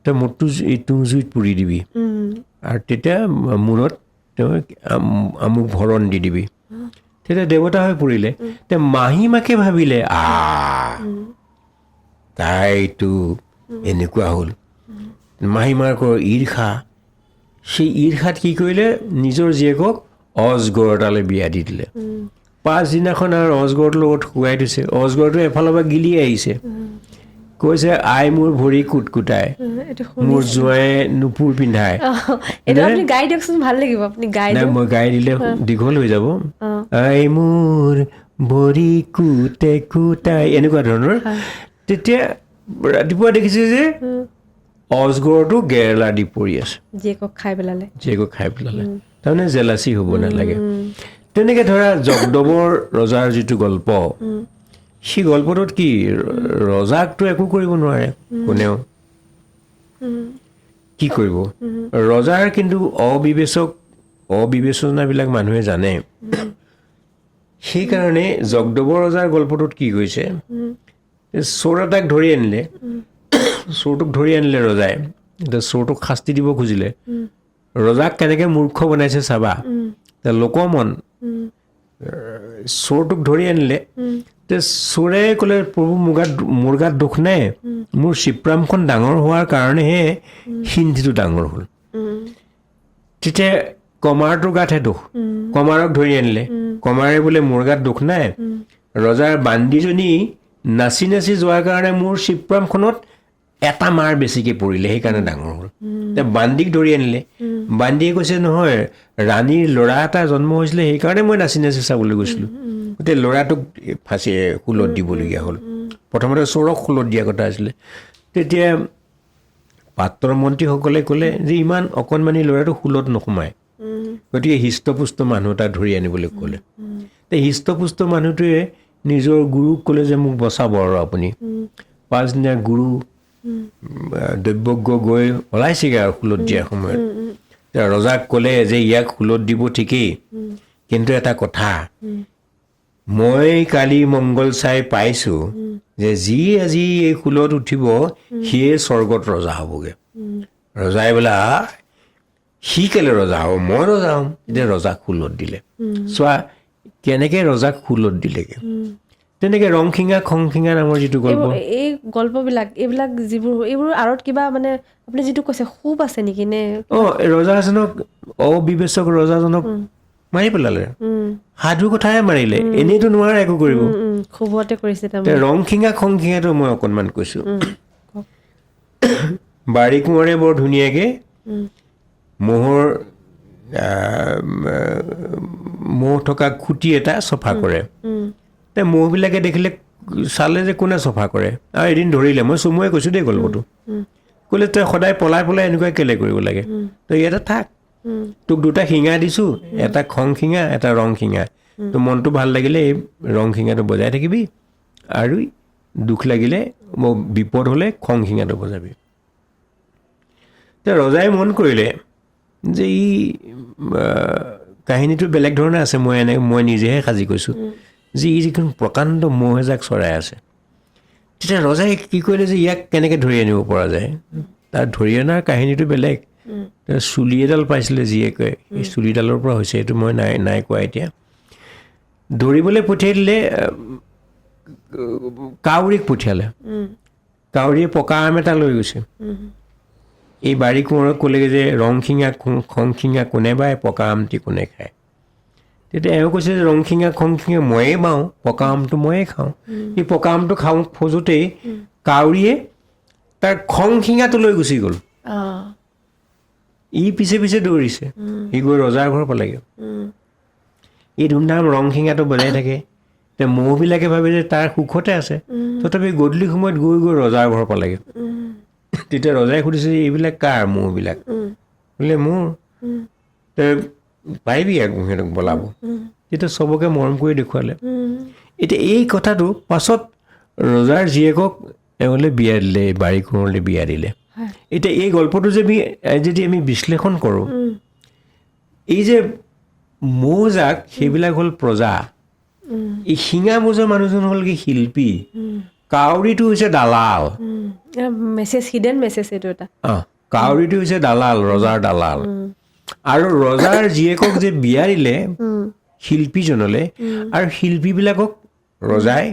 তই মূৰটো এইটো জুইত পুৰি দিবি আৰু তেতিয়া মূৰত তই আমুক ভৰণ দি দিবি তেতিয়া দেৱতা হৈ পৰিলে তে মাহীমাকে ভাবিলে তাইতো এনেকুৱা হ'ল মাহীমাকৰ ঈৰ্ষা সেই ঈৰ্ষাত কি কৰিলে নিজৰ জীয়েকক অজগৰ এটালৈ বিয়া দি দিলে পাছদিনাখন আৰু অজগৰটোৰ লগত শুৱাই দিছে অজগৰটো এফালৰ পৰা গিলি আহিছে কৈছে আই মোৰ ভৰি কুটকুটাই মোৰ জোঁৱাই নুপুৰ পিন্ধাই মই গাই দিলে দীঘল হৈ যাব আই মোৰ ভৰি কুটে কুটাই এনেকুৱা ধৰণৰ তেতিয়া ৰাতিপুৱা দেখিছে যে অজগৰটো গেৰেলা দি পৰি আছে জীয়েকক খাই পেলালে তাৰমানে জেলাচি হ'ব নালাগে তেনেকৈ ধৰা জগদবৰ ৰজাৰ যিটো গল্প সেই গল্পটোত কি ৰজাকতো একো কৰিব নোৱাৰে কোনেও কি কৰিব ৰজাৰ কিন্তু অবিবেচনাবিলাক মানুহে জানে সেইকাৰণে জগদবৰ ৰজাৰ গল্পটোত কি কৈছে চোৰ এটাক ধৰি আনিলে চোৰটোক ধৰি আনিলে ৰজাই এতিয়া চোৰটোক শাস্তি দিব খুজিলে ৰজাক কেনেকৈ মূৰ্খ বনাইছে চাবা লোকমন চোৰটোক ধৰি আনিলে তে চোৰে ক'লে প্ৰভু মোৰ গাত দুখ নাই মোৰ চিপ্ৰামখন ডাঙৰ হোৱাৰ কাৰণেহে সিন্ধিটো ডাঙৰ হ'ল তেতিয়া কমাৰটোৰ গাতহে দুখ কমাৰক ধৰি আনিলে কমাৰে বোলে মোৰ গাত দুখ নাই ৰজাৰ বান্দীজনী নাচি নাচি যোৱাৰ কাৰণে মোৰ চিপ্ৰামখনত এটা মাৰ বেছিকৈ পৰিলে সেইকাৰণে ডাঙৰ হ'ল বান্দীক ধৰি আনিলে বান্দীয়ে কৈছে নহয় ৰাণীৰ ল'ৰা এটা জন্ম হৈছিলে সেইকাৰণে মই নাচি নাচি চাবলৈ গৈছিলোঁ গোটেই ল'ৰাটোক ফাঁচি শুলত দিবলগীয়া হ'ল প্ৰথমতে চোৰক শুলত দিয়া কথা আছিলে তেতিয়া পাত্ৰ মন্ত্ৰীসকলে ক'লে যে ইমান অকণমানি ল'ৰাটো শুলত নোসোমায় গতিকে হৃষ্টপুষ্ট মানুহ এটা ধৰি আনিবলৈ ক'লে হৃষ্টপুষ্ট মানুহটোৱে নিজৰ গুৰুক ক'লে যে মোক বচাব আৰু আপুনি পাছদিনা গুৰু দৈৱজ্ঞ গৈ ওলাইছেগৈ আৰু শুলত দিয়াৰ সময়ত ৰজাক ক'লে যে ইয়াক শুলত দিব ঠিকেই কিন্তু এটা কথা মই কালি মংগল চাই পাইছোঁ যে যি আজি এই শুলত উঠিব সিয়ে স্বৰ্গত ৰজা হ'বগৈ ৰজাই বোলে সি কেলে ৰজা হ'ব মই ৰজা হ'ম এতিয়া ৰজাক শুলত দিলে চোৱা কেনেকৈ ৰজাক শুলত দিলেগৈ তেনেকৈ ৰংখিঙা খংখিঙা নামৰ যিটো গল্প এই গল্পবিলাক এইবোৰ আঁৰত কিবা মানে আপুনি যিটো কৈছে খুব আছে নেকি নে ৰজাজনক অবিবেচক ৰজাজনক মাৰি পেলালে সাধু কথাহে মাৰিলে এনেইতো নোৱাৰে একো কৰিব খুবতে কৰিছে ৰংখিঙা খংখিঙাটো মই অকণমান কৈছোঁ বাৰী কোঁৱৰে বৰ ধুনীয়াকৈ মহ থকা খুটি এটা চফা কৰে মহবিলাকে দেখিলে চালে যে কোনে চফা কৰে আৰু এদিন ধৰিলে মই চমুৱে কৈছোঁ দেই গল্পটো ক'লে তই সদায় পলাই পলাই এনেকুৱা কেলে কৰিব লাগে তই ইয়াতে থাক তোক দুটা শিঙা দিছোঁ এটা খং শিঙা এটা ৰং শিঙা তোৰ মনটো ভাল লাগিলে এই ৰং শিঙাটো বজাই থাকিবি আৰু দুখ লাগিলে বিপদ হ'লে খং শিঙাটো বজাবি ৰজাই মন কৰিলে যে ই কাহিনীটো বেলেগ ধৰণে আছে মই নিজেহে সাজি কৈছোঁ যে ই যিখন প্ৰকাণ্ড মহ এজাক চৰাই আছে তেতিয়া ৰজাই কি কৰিলে যে ইয়াক কেনেকৈ ধৰি আনিব পৰা যায় তাৰ ধৰি অনাৰ কাহিনীটো বেলেগ চুলি এডাল পাইছিলে যিয়ে কয় এই চুলিডালৰ পৰা হৈছে এইটো মই নাই কোৱা এতিয়া ধৰিবলৈ পঠিয়াই দিলে কাউৰীক পঠিয়ালে কাউৰীয়ে পকা আম এটা লৈ গৈছে এই বাৰী কোঁৱৰক ক'লেগৈ যে ৰংখিঙা খংখিঙা কোনে বাই পকা আমটি কোনে খায় তেতিয়া এওঁ কৈছে যে ৰংশিঙা খংশিঙা ময়ে বাওঁ, পকা আমটো ময়ে খাওঁ। এই পকা আমটো খাওঁ খোজোতেই কাউৰীয়ে তাৰ খংশিঙাটো লৈ গুচি গ'ল। ই পিছে পিছে দৌৰিছে, সি গৈ ৰজাৰ ঘৰ পালেগৈ। এই ধুমধাম ৰংশিঙাটো বজাই থাকে। এতিয়া মহবিলাকে ভাবে যে তাৰ সুখতে আছে, তথাপি গধূলি সময়ত গৈ গৈ ৰজাৰ ঘৰ পালেগৈ। তেতিয়া ৰজাই সুধিছে যে এইবিলাক কাৰ মহবিলাক? বোলে মোৰ। পাৰিবি আকৌ সিহঁতক বলাব। তেতিয়া চবকে মৰম কৰি দেখুৱালে। এতিয়া এই কথাটো পাছত ৰজাৰ জীয়েকক এওঁলৈ বিয়া দিলে, বাৰী কোঁৱৰলৈ বিয়া দিলে। এতিয়া এই গল্পটো যদি আমি বিশ্লেষণ কৰোঁ, এই যে মৌজাক সেইবিলাক হ'ল প্ৰজা, এই শিঙা বজোৱা মানুহজন হ'ল কি শিল্পী, কাউৰীটো হৈছে দালাল। হিডেন মেছেজ এইটো এটা। কাউৰীটো হৈছে দালাল, ৰজাৰ দালাল। আৰু ৰজাৰ জীয়েকক যে বিয়া দিলে শিল্পীজনলৈ, আৰু শিল্পীবিলাকক ৰজাই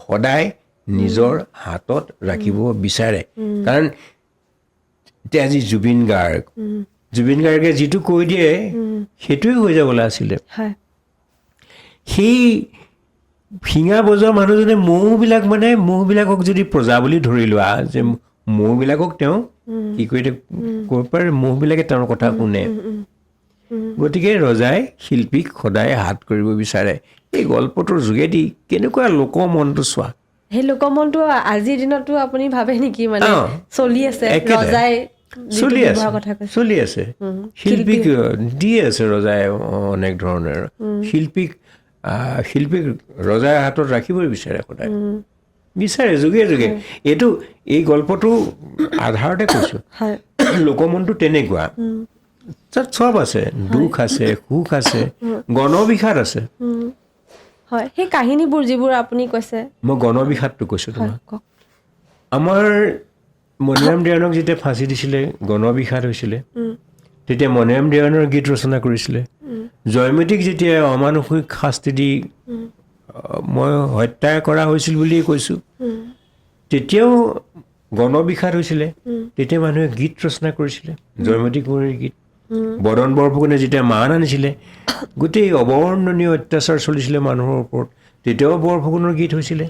সদায় নিজৰ হাতত ৰাখিব বিচাৰে। কাৰণ এতিয়া আজি জুবিন গাৰ্গে যিটো কৈ দিয়ে সেইটোৱে হৈ যাবলৈ আছিলে। সেই শিঙা বজোৱা মানুহজনে মৌবিলাকক যদি প্ৰজা বুলি ধৰি লোৱা, যে মৌবিলাকক তেওঁ কি কৰি কৰিব পাৰে, মৌবিলাকে তেওঁৰ কথা শুনে। গতিকে ৰজাই শিল্পীক সদায় হাত কৰিব বিচাৰে। এই গল্পটোৰ যোগেদি কেনেকুৱা লোক মনটো চোৱা। সেই লোকমনটো আজিৰ দিনতো আপুনি ভাবে নেকি মানে চলি আছে? ৰজাই চলি আছে, শিল্পীক দি আছে ৰজাই অনেক ধৰণৰ। শিল্পীক ৰজাৰ হাতত ৰাখিবই বিচাৰে, সদায় বিচাৰে যুগে যুগে। এই গল্পটো আধাৰতে কৈছোঁ। লোকমনটো তেনেকুৱা, তাত চব আছে, দুখ আছে, সুখ আছে, গণবিষাদ আছে। হয়, সেই কাহিনীবোৰ যিবোৰ আপুনি কৈছে, মই গণবিষাদটো কৈছোঁ তোমাক। আমাৰ মণিৰাম দেৱানক যেতিয়া ফাঁচি দিছিলে, গণবিষাদ হৈছিলে। তেতিয়া মণিৰাম দেৱানৰ গীত ৰচনা কৰিছিলে। জয়মতীক যেতিয়া অমানুষিক শাস্তি দি মই হত্যা কৰা হৈছিল বুলিয়ে কৈছোঁ, তেতিয়াও গণবিষাদ হৈছিলে। তেতিয়া মানুহে গীত ৰচনা কৰিছিলে, জয়মতী কুঁৱৰীৰ গীত। বদন বৰফুকনে যেতিয়া মান আনিছিলে, গোটেই অবৰ্ণনীয় অত্যাচাৰ চলিছিলে মানুহৰ ওপৰত, তেতিয়াও বৰফুকনৰ গীত হৈছিলে।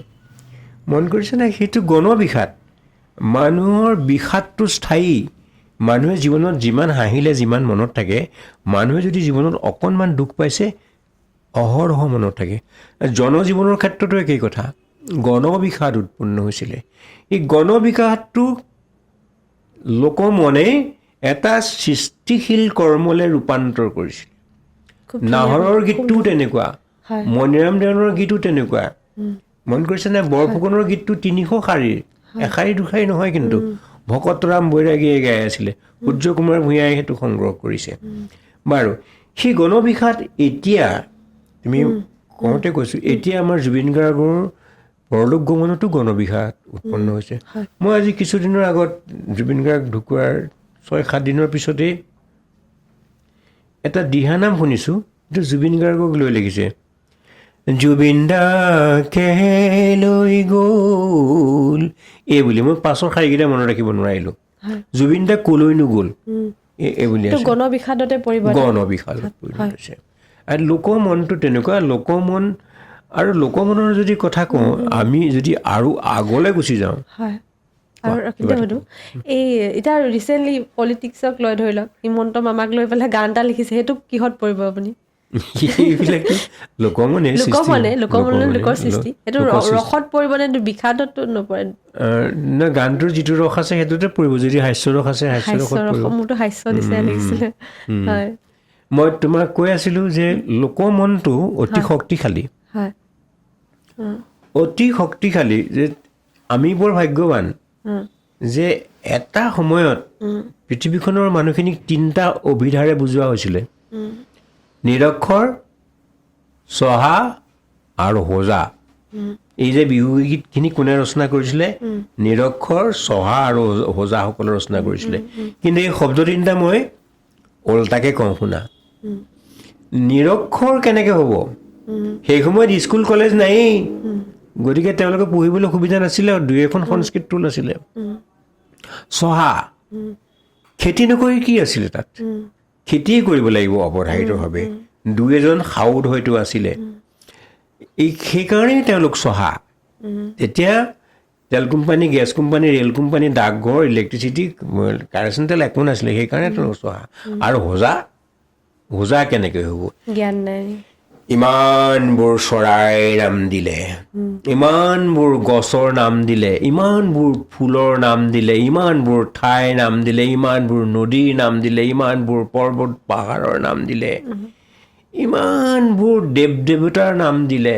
মন কৰিছেনে? সেইটো গণবিষাদ। মানুহৰ বিষাদটো স্থায়ী। মানুহে জীৱনত যিমান হাঁহিলে যিমান মনত থাকে, মানুহে যদি জীৱনত অকণমান দুখ পাইছে অহৰহ মনত থাকে। জনজীৱনৰ ক্ষেত্ৰতো একেই কথা, গণবিষাদ উৎপন্ন হৈছিলে। এই গণবিষাদটো লোকমনে এটা সৃষ্টিশীল কৰ্মলৈ ৰূপান্তৰ কৰিছিল। নাহৰৰ গীতটোও তেনেকুৱা, মণিৰাম দেৱানৰ গীতো তেনেকুৱা। মন কৰিছেনে? বৰফুকনৰ গীতটো 300 শাৰীৰ, এশাৰী দুশাৰী নহয়, কিন্তু ভকতৰাম বৈৰাগীয়ে গাই আছিলে। সূৰ্য কুমাৰ ভূঞাই সেইটো সংগ্ৰহ কৰিছে। বাৰু, সেই গণবিষাদ এতিয়া তুমি কওঁতে কৈছোঁ, এতিয়া আমাৰ জুবিন গাৰ্গৰ পৰলোক গমনতো গণবিষাদ উৎপন্ন হৈছে। মই আজি কিছুদিনৰ আগত জুবিন গাৰ্গ ঢুকুৱাৰ 6-7 দিনৰ পিছতেই এটা দিহানাম শুনিছোঁ, এইটো জুবিন গাৰ্গক লৈ লিখিছে। জুবিন দাকে লৈ গ'ল, এই বুলি। মই পাছৰ শাৰীকেইটা মনত ৰাখিব নোৱাৰিলোঁ। জুবিন দা কলৈনো গ'ল, এই বুলি আছে। গণবিষাদতে গণবিষাদত পৰিণত হৈছে। আৰু লোকমনটো তেনেকুৱা। লোকমন আৰু লোকমনৰ যদি কথা কওঁ, আমি যদি আৰু আগলৈ গুচি যাওঁ, আৰু সুধো, এই এতিয়া ৰিচেণ্টলি পলিটিক্সক লৈ ধৰি লওক, হিমন্ত মামাক লৈ পেলাই গান এটা লিখিছে, সেইটো কিহত পৰিব আপুনি? এইবিলাকতো লোকৰ সৃষ্টি। সেইটো ৰসত পৰিব নে বিষাদতো নপৰে? না, গানটোৰ যিটো ৰস আছে সেইটোতে পৰিব। যদি হাস্যৰস আছে হাস্যৰসত পৰিব। মোৰতো হাস্য নিচিনা লাগিছিলে। হয়, মই তোমাক কৈ আছিলোঁ যে লোকমনটো অতি শক্তিশালী, অতি শক্তিশালী। যে আমি বৰ ভাগ্যৱান যে এটা সময়ত পৃথিৱীখনৰ মানুহখিনিক 3টা অভিধাৰে বুজোৱা হৈছিলে: নিৰক্ষৰ, চহা আৰু হোজা। এই যে বিহু গীতখিনি কোনে ৰচনা কৰিছিলে? নিৰক্ষৰ, চহা আৰু হোজাসকলে ৰচনা কৰিছিলে। কিন্তু এই শব্দ 3টা মই ওলটাকে কওঁ, শুনা। নিৰক্ষৰ কেনেকৈ হ'ব? সেই সময়ত স্কুল কলেজ নায়েই, গতিকে তেওঁলোকে পঢ়িবলৈ সুবিধা নাছিলে, 2-এখন সংস্কৃত টোল আছিলে। চহা, খেতি নকৰি কি আছিলে তাত? খেতিয়ে কৰিব লাগিব অৱধাৰিতভাৱে। দুই এজন সাউদ হয়তো আছিলে সেইকাৰণেই তেওঁলোক চহা তেতিয়া তেল company gas company rail company ডাকঘৰ ইলেক্ট্ৰিচিটি কেৰাচিন তেল একো নাছিলে সেইকাৰণে তেওঁলোক চহা আৰু হোজা কেনেকৈ হ'ব জ্ঞান নাই ইমানবোৰ চৰাইৰ নাম দিলে ইমানবোৰ গছৰ নাম দিলে ইমানবোৰ ফুলৰ নাম দিলে ইমানবোৰ ঠাইৰ নাম দিলে ইমানবোৰ নদীৰ নাম দিলে ইমানবোৰ পৰ্বত পাহাৰৰ নাম দিলে ইমানবোৰ দেৱ দেৱতাৰ নাম দিলে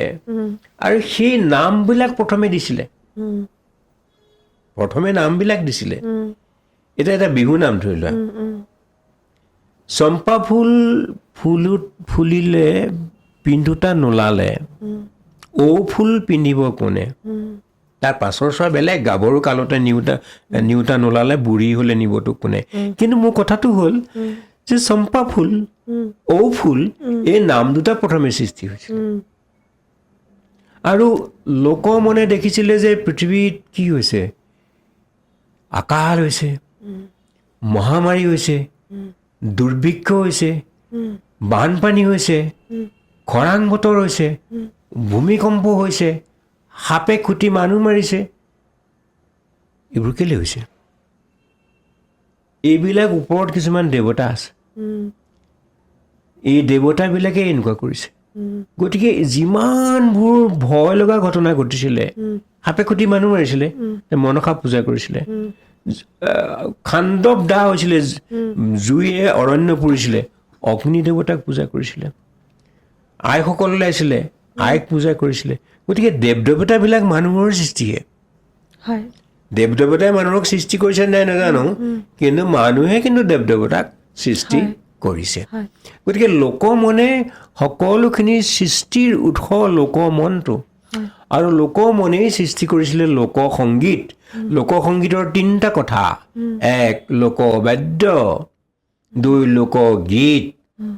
আৰু সেই নামবিলাক প্ৰথমে দিছিলে নামবিলাক দিছিলে এতিয়া এটা বিহু নাম ধৰি লোৱা চম্পা ফুলিলে পিন্ধোতা নোলালে ফুল পিন্ধিব কোনে তাৰ পাছৰ চোৱা বেলেগ গাভৰু কালতে নিউতা নোলালে বুঢ়ী হ'লে নিবতো কোনে কিন্তু মোৰ কথাটো হ'ল যে চম্পা ফুল ফুল এই নাম দুটা প্ৰথমে সৃষ্টি হৈছিল আৰু লোকমনে দেখিছিলে যে পৃথিৱীত কি হৈছে আকাল হৈছে মহামাৰী হৈছে দুৰ্ভিক্ষ হৈছে বানপানী হৈছে খৰাং বতৰ হৈছে ভূমিকম্প হৈছে সাপে খুটি মানুহ মাৰিছে এইবোৰ কেলে হৈছে এইবিলাক ওপৰত কিছুমান দেৱতা আছে এই দেৱতাবিলাকে এনেকুৱা কৰিছে গতিকে যিমানবোৰ ভয় লগা ঘটনা ঘটিছিলে সাপে খুটি মানুহ মাৰিছিলে মনসা পূজা কৰিছিলে খাণ্ডৱ দাহ হৈছিলে জুয়ে অৰণ্য পুৰিছিলে অগ্নি দেৱতাক পূজা কৰিছিলে আইসকল ওলাইছিলে আইক পূজা কৰিছিলে গতিকে দেৱ দেৱতাবিলাক মানুহৰ সৃষ্টিহে দেৱ দেৱতাই মানুহক সৃষ্টি কৰিছে নাই নাজানো কিন্তু মানুহে কিন্তু দেৱ দেৱতাক সৃষ্টি কৰিছে গতিকে লোকমনে সকলোখিনি সৃষ্টিৰ উৎস লোকমনটো আৰু লোকমনেই সৃষ্টি কৰিছিলে লোকসংগীতৰ তিনিটা কথা এক লোকবাদ্য দুই লোকগীত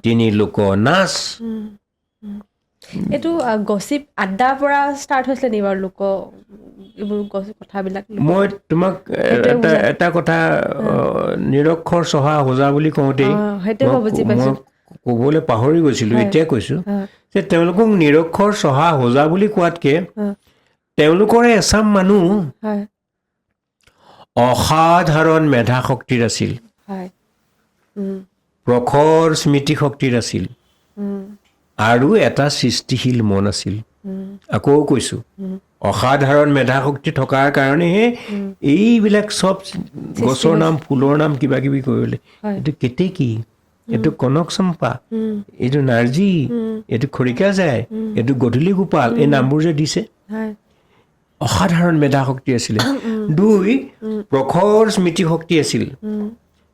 তিনি লোকনাচ এইটো গছিপ আড্ডাৰ পৰা ষ্টাৰ্ট হৈছিলে নি বাৰু এইবোৰ কথাবিলাক মই তোমাক এটা কথা নিৰক্ষৰ চহা হোজা বুলি কওঁতেই মই ক'বলৈ পাহৰি গৈছিলোঁ এতিয়া কৈছোঁ যে তেওঁলোকক নিৰক্ষৰ চহা হোজা বুলি কোৱাতকে তেওঁলোকৰে এচাম মানুহ অসাধাৰণ মেধা শক্তিৰ আছিল প্ৰখৰ স্মৃতি শক্তিৰ আছিল আৰু এটা সৃষ্টিশীল মন আছিল আকৌ কৈছোঁ অসাধাৰণ মেধা শক্তি থকাৰ কাৰণেহে এইবিলাক চব গছৰ নাম ফুলৰ নাম কিবা কিবি কৰিলে এইটো কেতেকী এইটো কনক চম্পা এইটো নাৰ্জী এইটো খৰিকা যায় এইটো গধূলি গোপাল এই নামবোৰ যে দিছে অসাধাৰণ মেধা শক্তি আছিলে দুই প্ৰখৰ স্মৃতি শক্তি আছিল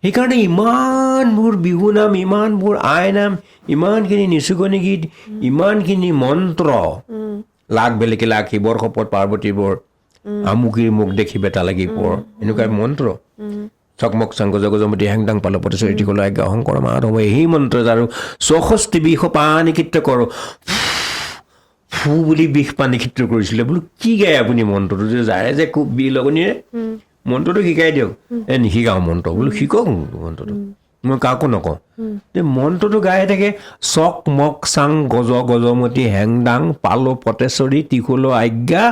সেইকাৰণে ইমানবোৰ বিহু নাম ইমানবোৰ আই নাম ইমানখিনি নিচুকনি গীত ইমানখিনি মন্ত্ৰ লাখ বেলেগে লাখ শিৱৰ শপত পাৰ্বতীৰ বৰ আমুকিৰ মুখ দেখি বেটা লাগি পৰ এনেকুৱা মন্ত্ৰ চকমক চাংগ জগজমতি হেংদাং পালপতি চৰিতি কল আজ্ঞা অহংকৰ মাধৱ এই মন্ত্ৰ আৰু ৬৪ বিষ পানী কীৰ্ত কৰ ফু বুলি বিষ পানী কীৰ্ত কৰিছিলে বোলো কি গায় আপুনি মন্ত্ৰটো যে যাৰে যে খুব বি লগনীৰে মন্ত্ৰটো শিকাই দিয়ক নিশিকাওঁ মন্ত্ৰ বোলো শিকক মন্ত্ৰটো মই কাকো নকওঁ মন্ত্ৰটো গাই থাকে চক মক চাং গজ গজমতি হেংদাং পালো পটেশ্বৰী ত্ৰিশূল আজ্ঞা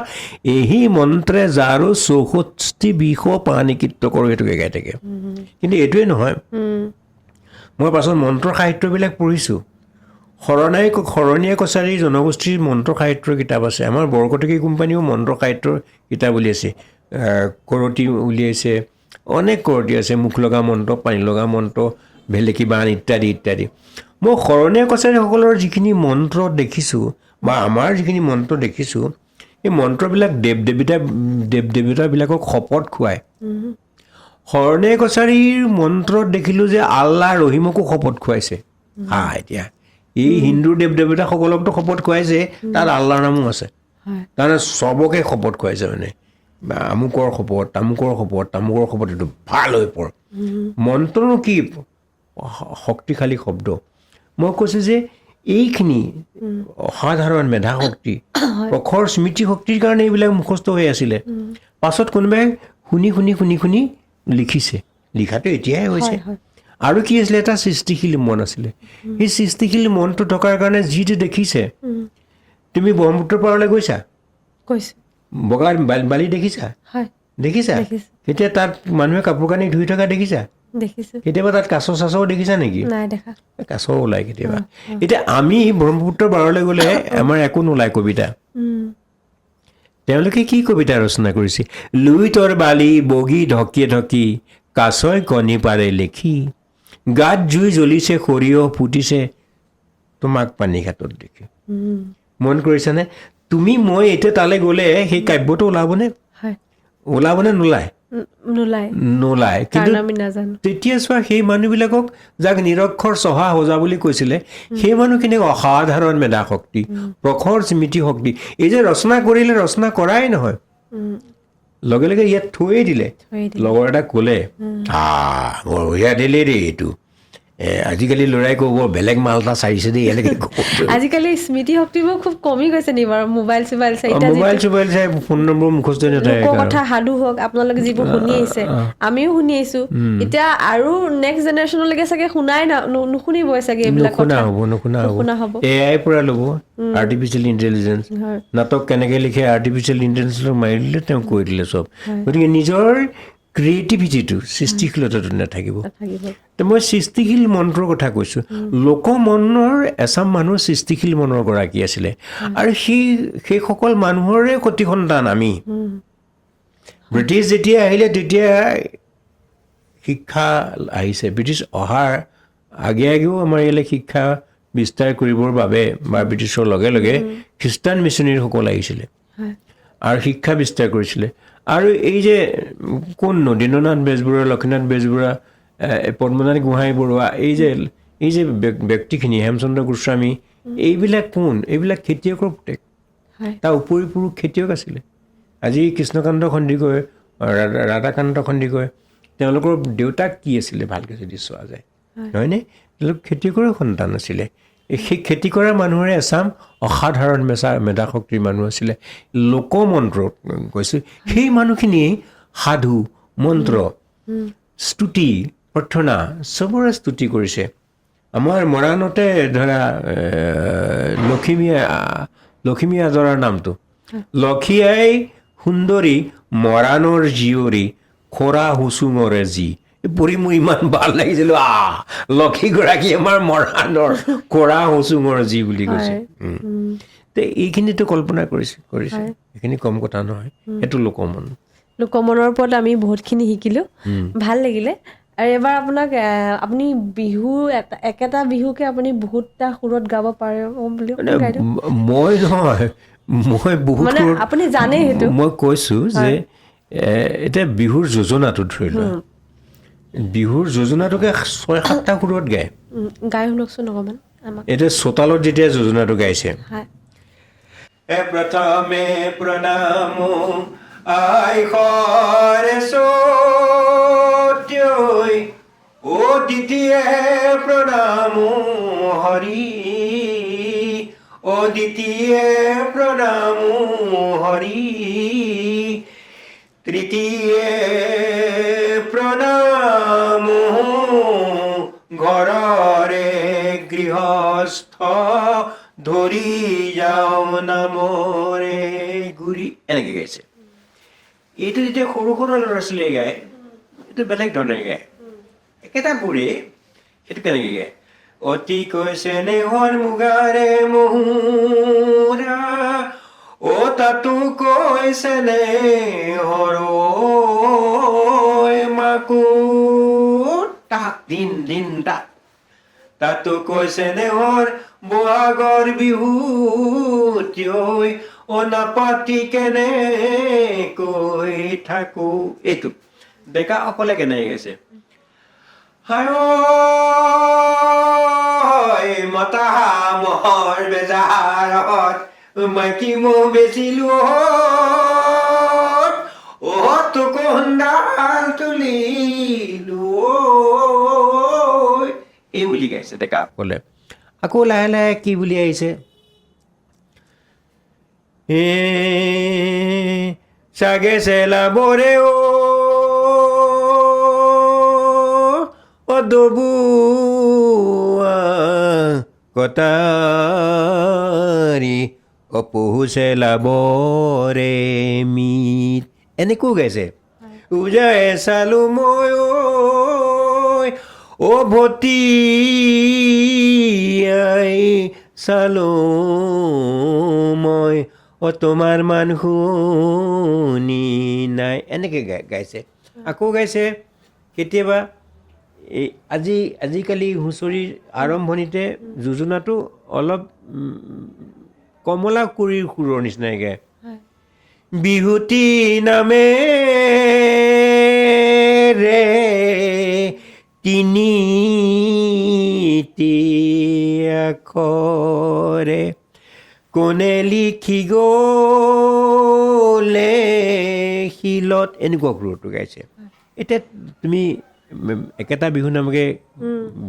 এই মন্ত্ৰে যাৰো ৬৪ বিষ পানী কীৰ্ত কৰোঁ সেইটোকে গাই থাকে কিন্তু এইটোৱে নহয় মই পাছত মন্ত্ৰ সাহিত্যবিলাক পঢ়িছোঁ শৰণীয়া কছাৰী জনগোষ্ঠীৰ মন্ত্ৰ সাহিত্যৰ কিতাপ আছে আমাৰ বৰকটকী কোম্পানীও মন্ত্ৰ সাহিত্যৰ কিতাপ উলিয়াইছে কৰতি উলিয়াইছে অনেক কৰতি আছে মুখ লগা মন্ত্ৰ পানী লগা মন্ত্ৰ ভেলেকি বান ইত্যাদি ইত্যাদি মই শৰণীয়া কছাৰীসকলৰ যিখিনি মন্ত্ৰ দেখিছোঁ বা আমাৰ যিখিনি মন্ত্ৰ দেখিছোঁ এই মন্ত্ৰবিলাক দেৱ দেৱতাবিলাকক শপত খুৱায় শৰণীয়া কছাৰীৰ মন্ত্ৰত দেখিলোঁ যে আল্লাহ ৰহিমকো শপত খুৱাইছে এতিয়া এই হিন্দু দেৱ দেৱতাসকলকতো শপত খুৱাইছে তাত আল্লাহৰ নামো আছে তাৰমানে চবকে শপত খুৱাইছে মানে আমুকৰ শপত তামুকৰ শপত এইটো ভাল হৈ পৰ মন্ত্ৰনো কি শক্তিশালী শব্দ মই কৈছোঁ যে এইখিনি অসাধাৰণ মেধা শক্তি প্ৰখৰ স্মৃতি শক্তিৰ কাৰণে এইবিলাক মুখস্থ হৈ আছিলে পাছত কোনোবাই শুনি লিখিছে লিখাটো এতিয়াই হৈছে আৰু কি আছিলে এটা সৃষ্টিশীল মন আছিলে সেই সৃষ্টিশীল মনটো থকাৰ কাৰণে যিটো দেখিছে তুমি ব্ৰহ্মপুত্ৰ পাৰলৈ গৈছা কৈছোঁ বগা বালি দেখিছা হয় দেখিছা দেখিছোঁ। এতিয়া তাত মানুহে কাপোৰ কানি ধুই থকা দেখিছা দেখিছোঁ কেতিয়াবা তাত কাছ চাছও দেখিছা নেকি নাই দেখা কাছ ওলায় কেতিয়াবা এতিয়া আমি ব্ৰহ্মপুত্ৰ পাৰলৈ গ'লে আমাৰ একো নোলায় কবিতা তেওঁলোকে কি কবিতা ৰচনা কৰিছে লুইতৰ বালি বগী ঢকি ঢকি কাছই কণী পাৰে লেখি গাত জুই জ্বলিছে সৰিয়হ ফুটিছে তোমাক পানী ঘাটত দেখি মন কৰিছানে তুমি মই এতিয়া তালৈ গ'লে সেই কাব্যটো ওলাবনে হয় ওলাবনে নোলায় নোলায় নোলায় কিন্তু কাৰণ আমি নাজানো তেতিয়া চোৱা সেই মানুহবিলাকক যাক নিৰক্ষৰ চহা সজা বুলি কৈছিলে সেই মানুহখিনিক অসাধাৰণ মেধা শক্তি প্ৰখৰ স্মৃতি শক্তি এই যে ৰচনা কৰিলে ৰচনা কৰাই নহয় লগে লগে ইয়াত থৈয়ে দিলে থৈয়ে দিলে। লগৰ এটা ক'লে বঢ়িয়া দিলে দেই এইটো আজিকালি ল'ৰাই ক'ব বেলেগ মাল এটা চাইছে দেই এনেকৈ আজিকালি স্মৃতি শক্তিবোৰ খুব কমি গৈছে নি বাৰু মোবাইল চোবাইল চাই এতিয়া মোবাইল চোবাইল চাই ফোন নম্বৰ মুখস্থ নাথাকে লোককথা সাধু হওক আপোনালোকে যিবোৰ শুনি আহিছে আমিও শুনি আহিছো এতিয়া আৰু নেক্সট জেনেৰেশ্যনলৈকে চাগে শুনাই নুশুনিবই চাগে এইবিলাক নুশুনা কথা হ'ব নুশুনা হ'ব হ'ব এআই পৰা ল'ব আৰ্টিফিচিয়েল ইণ্টেলিজেঞ্চ হয় নাটক কেনেকৈ লিখে আৰ্টিফিচিয়েল ইণ্টেলিজেঞ্চক মাৰি দিলে তেওঁ কৈ দিলে চব গতিকে নিজৰ ক্ৰিয়েটিভিটিটো সৃষ্টিশীলতাটো নাথাকিব থাকিব তো মই সৃষ্টিশীল মন্ত্ৰৰ কথা কৈছোঁ লোকমনৰ এচাম মানুহ সৃষ্টিশীল মনৰ গৰাকী আছিলে আৰু সেইসকল মানুহৰে সতি সন্তান আমি ব্ৰিটিছ যেতিয়া আহিলে তেতিয়া শিক্ষা আহিছে ব্ৰিটিছ অহাৰ আগে আগেও আমাৰ ইয়ালৈ শিক্ষা বিস্তাৰ কৰিবৰ বাবে বা ব্ৰিটিছৰ লগে লগে খ্ৰীষ্টান মিছনেৰীসকল আহিছিলে হয় আৰু শিক্ষা বিস্তাৰ কৰিছিলে আৰু এই যে কোননো দীননাথ বেজবৰুৱা লক্ষ্মীনাথ বেজবৰুৱা পদ্মনাথ গোহাঁই বৰুৱা এই যে ব্যক্তিখিনি হেমচন্দ্ৰ গোস্বামী এইবিলাক কোন এইবিলাক খেতিয়কৰ পুতেক হয় তাৰ উপৰি পুৰুষ খেতিয়ক আছিলে আজি কৃষ্ণকান্ত সন্দিকৈ ৰাধাকান্ত সন্দিকৈ তেওঁলোকৰ দেউতাক কি আছিলে ভালকৈ যদি চোৱা যায় নহয়নে তেওঁলোক খেতিয়কৰে সন্তান আছিলে সেই খেতি কৰা মানুহৰে এচাম অসাধাৰণ মেধা শক্তিৰ মানুহ আছিলে লোকমন্ত্ৰ কৈছোঁ সেই মানুহখিনিয়ে সাধু মন্ত্ৰ স্তুতি প্ৰাৰ্থনা চবৰে স্তুতি কৰিছে আমাৰ মৰাণতে ধৰা লখিমী আজৰাৰ নামটো লক্ষী আই সুন্দৰী মৰাণৰ জীয়ৰী খৰা হুচুঙৰে যি পঢ়ি মোৰ ইমান ভাল লাগিছিল লক্ষীগৰাকী আমাৰ মৰাণৰ খৰা হুচুঙৰ যি বুলি কৈছে তে এইখিনিতো কল্পনা কৰিছে এইখিনি কম কথা নহয় সেইটো লোকমন লোকমনৰ ওপৰত আমি বহুতখিনি শিকিলোঁ ভাল লাগিলে আৰু এবাৰ আপোনাক আপুনি বিহু একেটা বিহুকে আপুনি বহুতটা সুৰত গাব পাৰে বুলি মই নহয় মই বহুত মানে আপুনি জানে সেইটো মই কৈছোঁ যে এতিয়া বিহুৰ যোজনাটো ধৰি লোৱা বিহুৰ যোজনাটোকে 6-7টা সুৰত গায় গাই শুনকচোন অকণমান আমাক এতিয়া চোতালত যেতিয়া যোজনাটো গাইছে হয় প্ৰথমে প্ৰণাম আই সৰস্বতী ও দ্বিতীয় প্ৰণাম হৰি ও দ্বিতীয় প্ৰণাম হৰি তৃতীয় প্ৰণাম ঘৰৰে গৃহস্থ ধৰি যাওঁ নামৰে গুৰি এনেকৈ গাইছে এইটো যেতিয়া সৰু সৰু ল'ৰা ছোৱালীয়ে গায় এইটো বেলেগ ধৰণে গায় একেটা বুঢ়ী সেইটো কেনেকৈ গায় অতিকৈ চেনেহৰ মুগাৰে মহুৰা অ তাতো কৈ চেনেহৰ মাকো তাক দিন দিন তাক তাতো কৈছে নেহৰ বহাগৰ বিহুত অনাপাতি কেনে কৈ থাকো এইটো ডেকা অকলে কেনেকৈ গৈছে হায় মতা মহৰ বেজাৰত মাইকী মহ বেচিলো তোক সুন্দাল তুলিলো এই বুলি গাইছে ডেকা ক'লে আকৌ লাহে লাহে কি বুলি আহিছে চাগে চেলাবৰে পদবুৱা কটাৰী অপহুছে লাবৰে মিত এনেকৈ গাইছে উজাই চালো মই ঐ ভতিয়াই চালো মই তোমাৰ মান শুনি নাই এনেকৈ গাইছে আকৌ গাইছে কেতিয়াবা এই আজিকালি হুঁচৰিৰ আৰম্ভণিতে যোজনাটো অলপ কমলা কুৰিৰ সুৰৰ নিচিনাই গায় বিহুতি নামেৰে তিনিটি আখৰে কোনে লিখি গ'লে শিলত এনেকুৱা সুৰটো গাইছে এতিয়া তুমি একেটা বিহু নামকে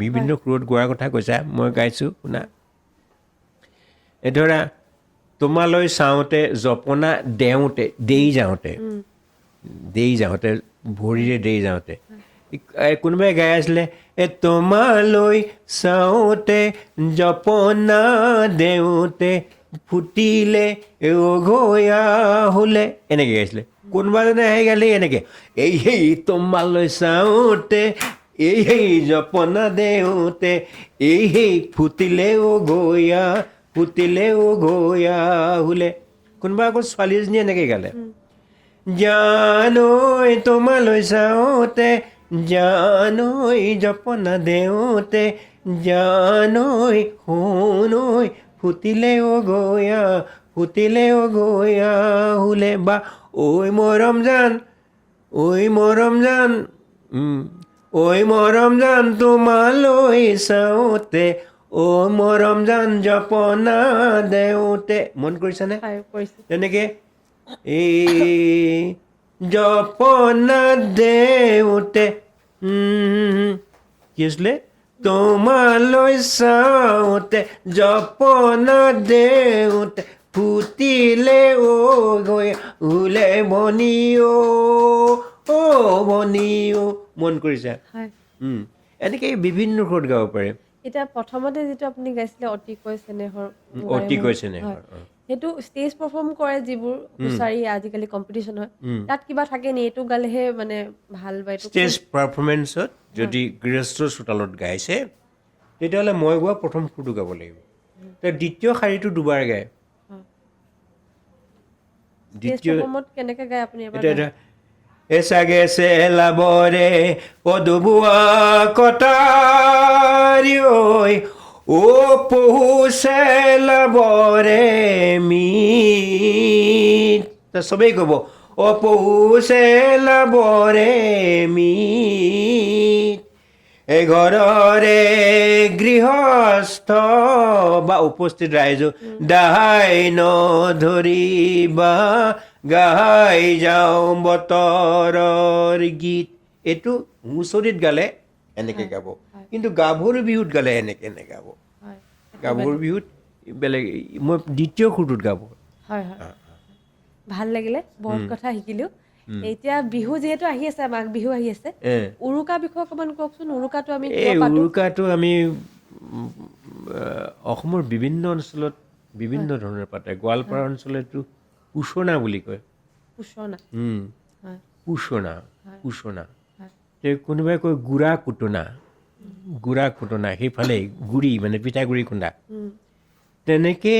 বিভিন্ন সুৰত গোৱাৰ কথা কৈছা মই গাইছোঁ শুনা এই ধৰা তোমালৈ চাওঁতে জপনা দেওঁতে দেই যাওঁতে ভৰিৰে দেই যাওঁতে কোনোবাই গাই আছিলে তোমালৈ চাওঁতে জপনা দেওঁতে ফুটিলে অঘয়া হোলে এনেকৈ গাইছিলে কোনোবাজনে আহি গালে এনেকৈ এই সেই তোমালৈ চাওঁতে এই সেই জপনা দেওঁতে এই সেই ফুটিলে অঘয়া হোলে কোনোবা আকৌ ছোৱালীজনী এনেকৈ গালে জানৈ তোমালৈ চাওঁতে জানৈ জপনা দেওঁতে জানৈ শুনৈ ফুটিলে অঘয়া হোলে বা ঐ মৰম জান তোমালৈ চাওঁতে মৰম জান জপনা দেওঁতে মন কৰিছানে তেনেকৈ এই জপনা দেওঁতে কি আছিলে তোমালৈ চাওঁতে জপনা দেওঁতে ফুটিলে অঘয়া হোলে বনি বনি মন কৰিছা এনেকৈ বিভিন্ন সুৰত গাব পাৰে এতিয়া প্ৰথমতে যিটো আপুনি গাইছিলে অতিকৈ চেনেহৰ সেইটো ষ্টেজ পাৰফৰ্ম কৰে যিবোৰ হুঁচাৰি আজিকালি কম্পিটিশ্যন হয় তাত কিবা থাকে নি এইটো গালেহে মানে ভাল বা এইটো ষ্টেজ পাৰফৰ্মেঞ্চত যদি গৃহস্থ চোতালত গাইছে তেতিয়াহ'লে মই গোৱা প্ৰথম সুৰটো গাব লাগিব দ্বিতীয় শাৰীটো দুবাৰ গায় দ্বিতীয় কেনেকৈ গায় আপুনি এচাগে চেলাবৰে পদবুৱা কটাৰী পহু চেলাবৰে মিত চবেই ক'ব পহু চেলাবৰে মিত এঘৰৰে গৃহস্থ বা উপস্থিত ৰাইজো দাহাই নধৰিবা গাই যাওঁ বতৰৰ গীত এইটো হুঁচৰিত গালে এনেকৈ গাব কিন্তু গাভৰু বিহুত গালে এনেকৈ গাব গাভৰু বিহুত বেলেগ মই দ্বিতীয় সুৰটোত গাব ভাল লাগিলে বহুত কথা শিকিলোঁ এতিয়া বিহু যিহেতু আহি আছে মাঘ বিহু আহি আছে উৰুকা বিষয়ে অকণমান কওকচোন উৰুকাটো আমি অসমৰ বিভিন্ন অঞ্চলত বিভিন্ন ধৰণে পাতে গোৱালপাৰা অঞ্চলতো পুছনা বুলি কয় পুছনা কোনোবাই কয় গুড়া কুটনা সেইফালে গুড়ি মানে পিঠাগুড়ি খুন্দা তেনেকৈ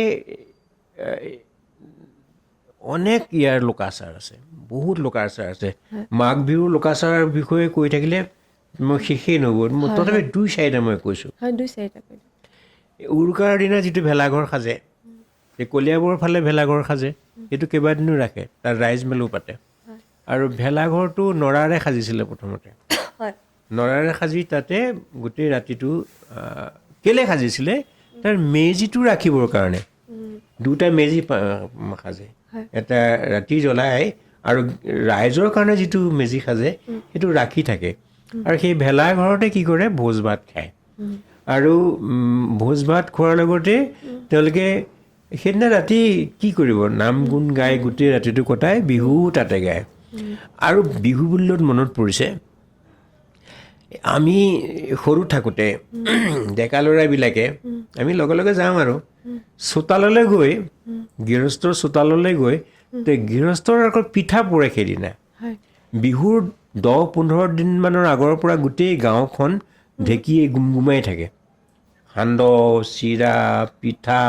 অনেক ইয়াৰ লোকাচাৰ আছে বহুত লোকাচাৰ আছে মাঘ বিহুৰ লোকাচাৰৰ বিষয়ে কৈ থাকিলে মই শেষেই নহ'ব তথাপি 2-4টা মই কৈছোঁ উৰুকাৰ দিনা যিটো ভেলাঘৰ সাজে এই কলিয়াবৰৰ ফালে ভেলাঘৰ সাজে সেইটো কেইবাদিনো ৰাখে তাত ৰাইজ মেলো পাতে আৰু ভেলাঘৰটো নৰাৰে সাজিছিলে প্ৰথমতে নৰাৰে সাজি তাতে গোটেই ৰাতিটো কেলৈ সাজিছিলে তাৰ মেজিটো ৰাখিবৰ কাৰণে দুটা মেজি সাজে এটা ৰাতি জ্বলাই আৰু ৰাইজৰ কাৰণে যিটো মেজি সাজে সেইটো ৰাখি থাকে আৰু সেই ভেলাঘৰতে কি কৰে ভোজ ভাত খায় আৰু ভোজ ভাত খোৱাৰ লগতে তেওঁলোকে সেইদিনা ৰাতি কি কৰিব নাম গুণ গাই গোটেই ৰাতিটো কটাই বিহু তাতে গায় আৰু বিহু বুলিলত মনত পৰিছে আমি সৰু থাকোঁতে ডেকা ল'ৰাবিলাকে আমি লগে লগে যাওঁ আৰু চোতাললৈ গৈ গৃহস্থৰ চোতাললৈ গৈ গৃহস্থৰ আকৌ পিঠা পুৰে সেইদিনা হয় বিহুৰ 10-15 দিনমানৰ আগৰ পৰা গোটেই গাঁওখন ঢেঁকীয়ে গুমগুমাই থাকে সান্দহ চিৰা পিঠা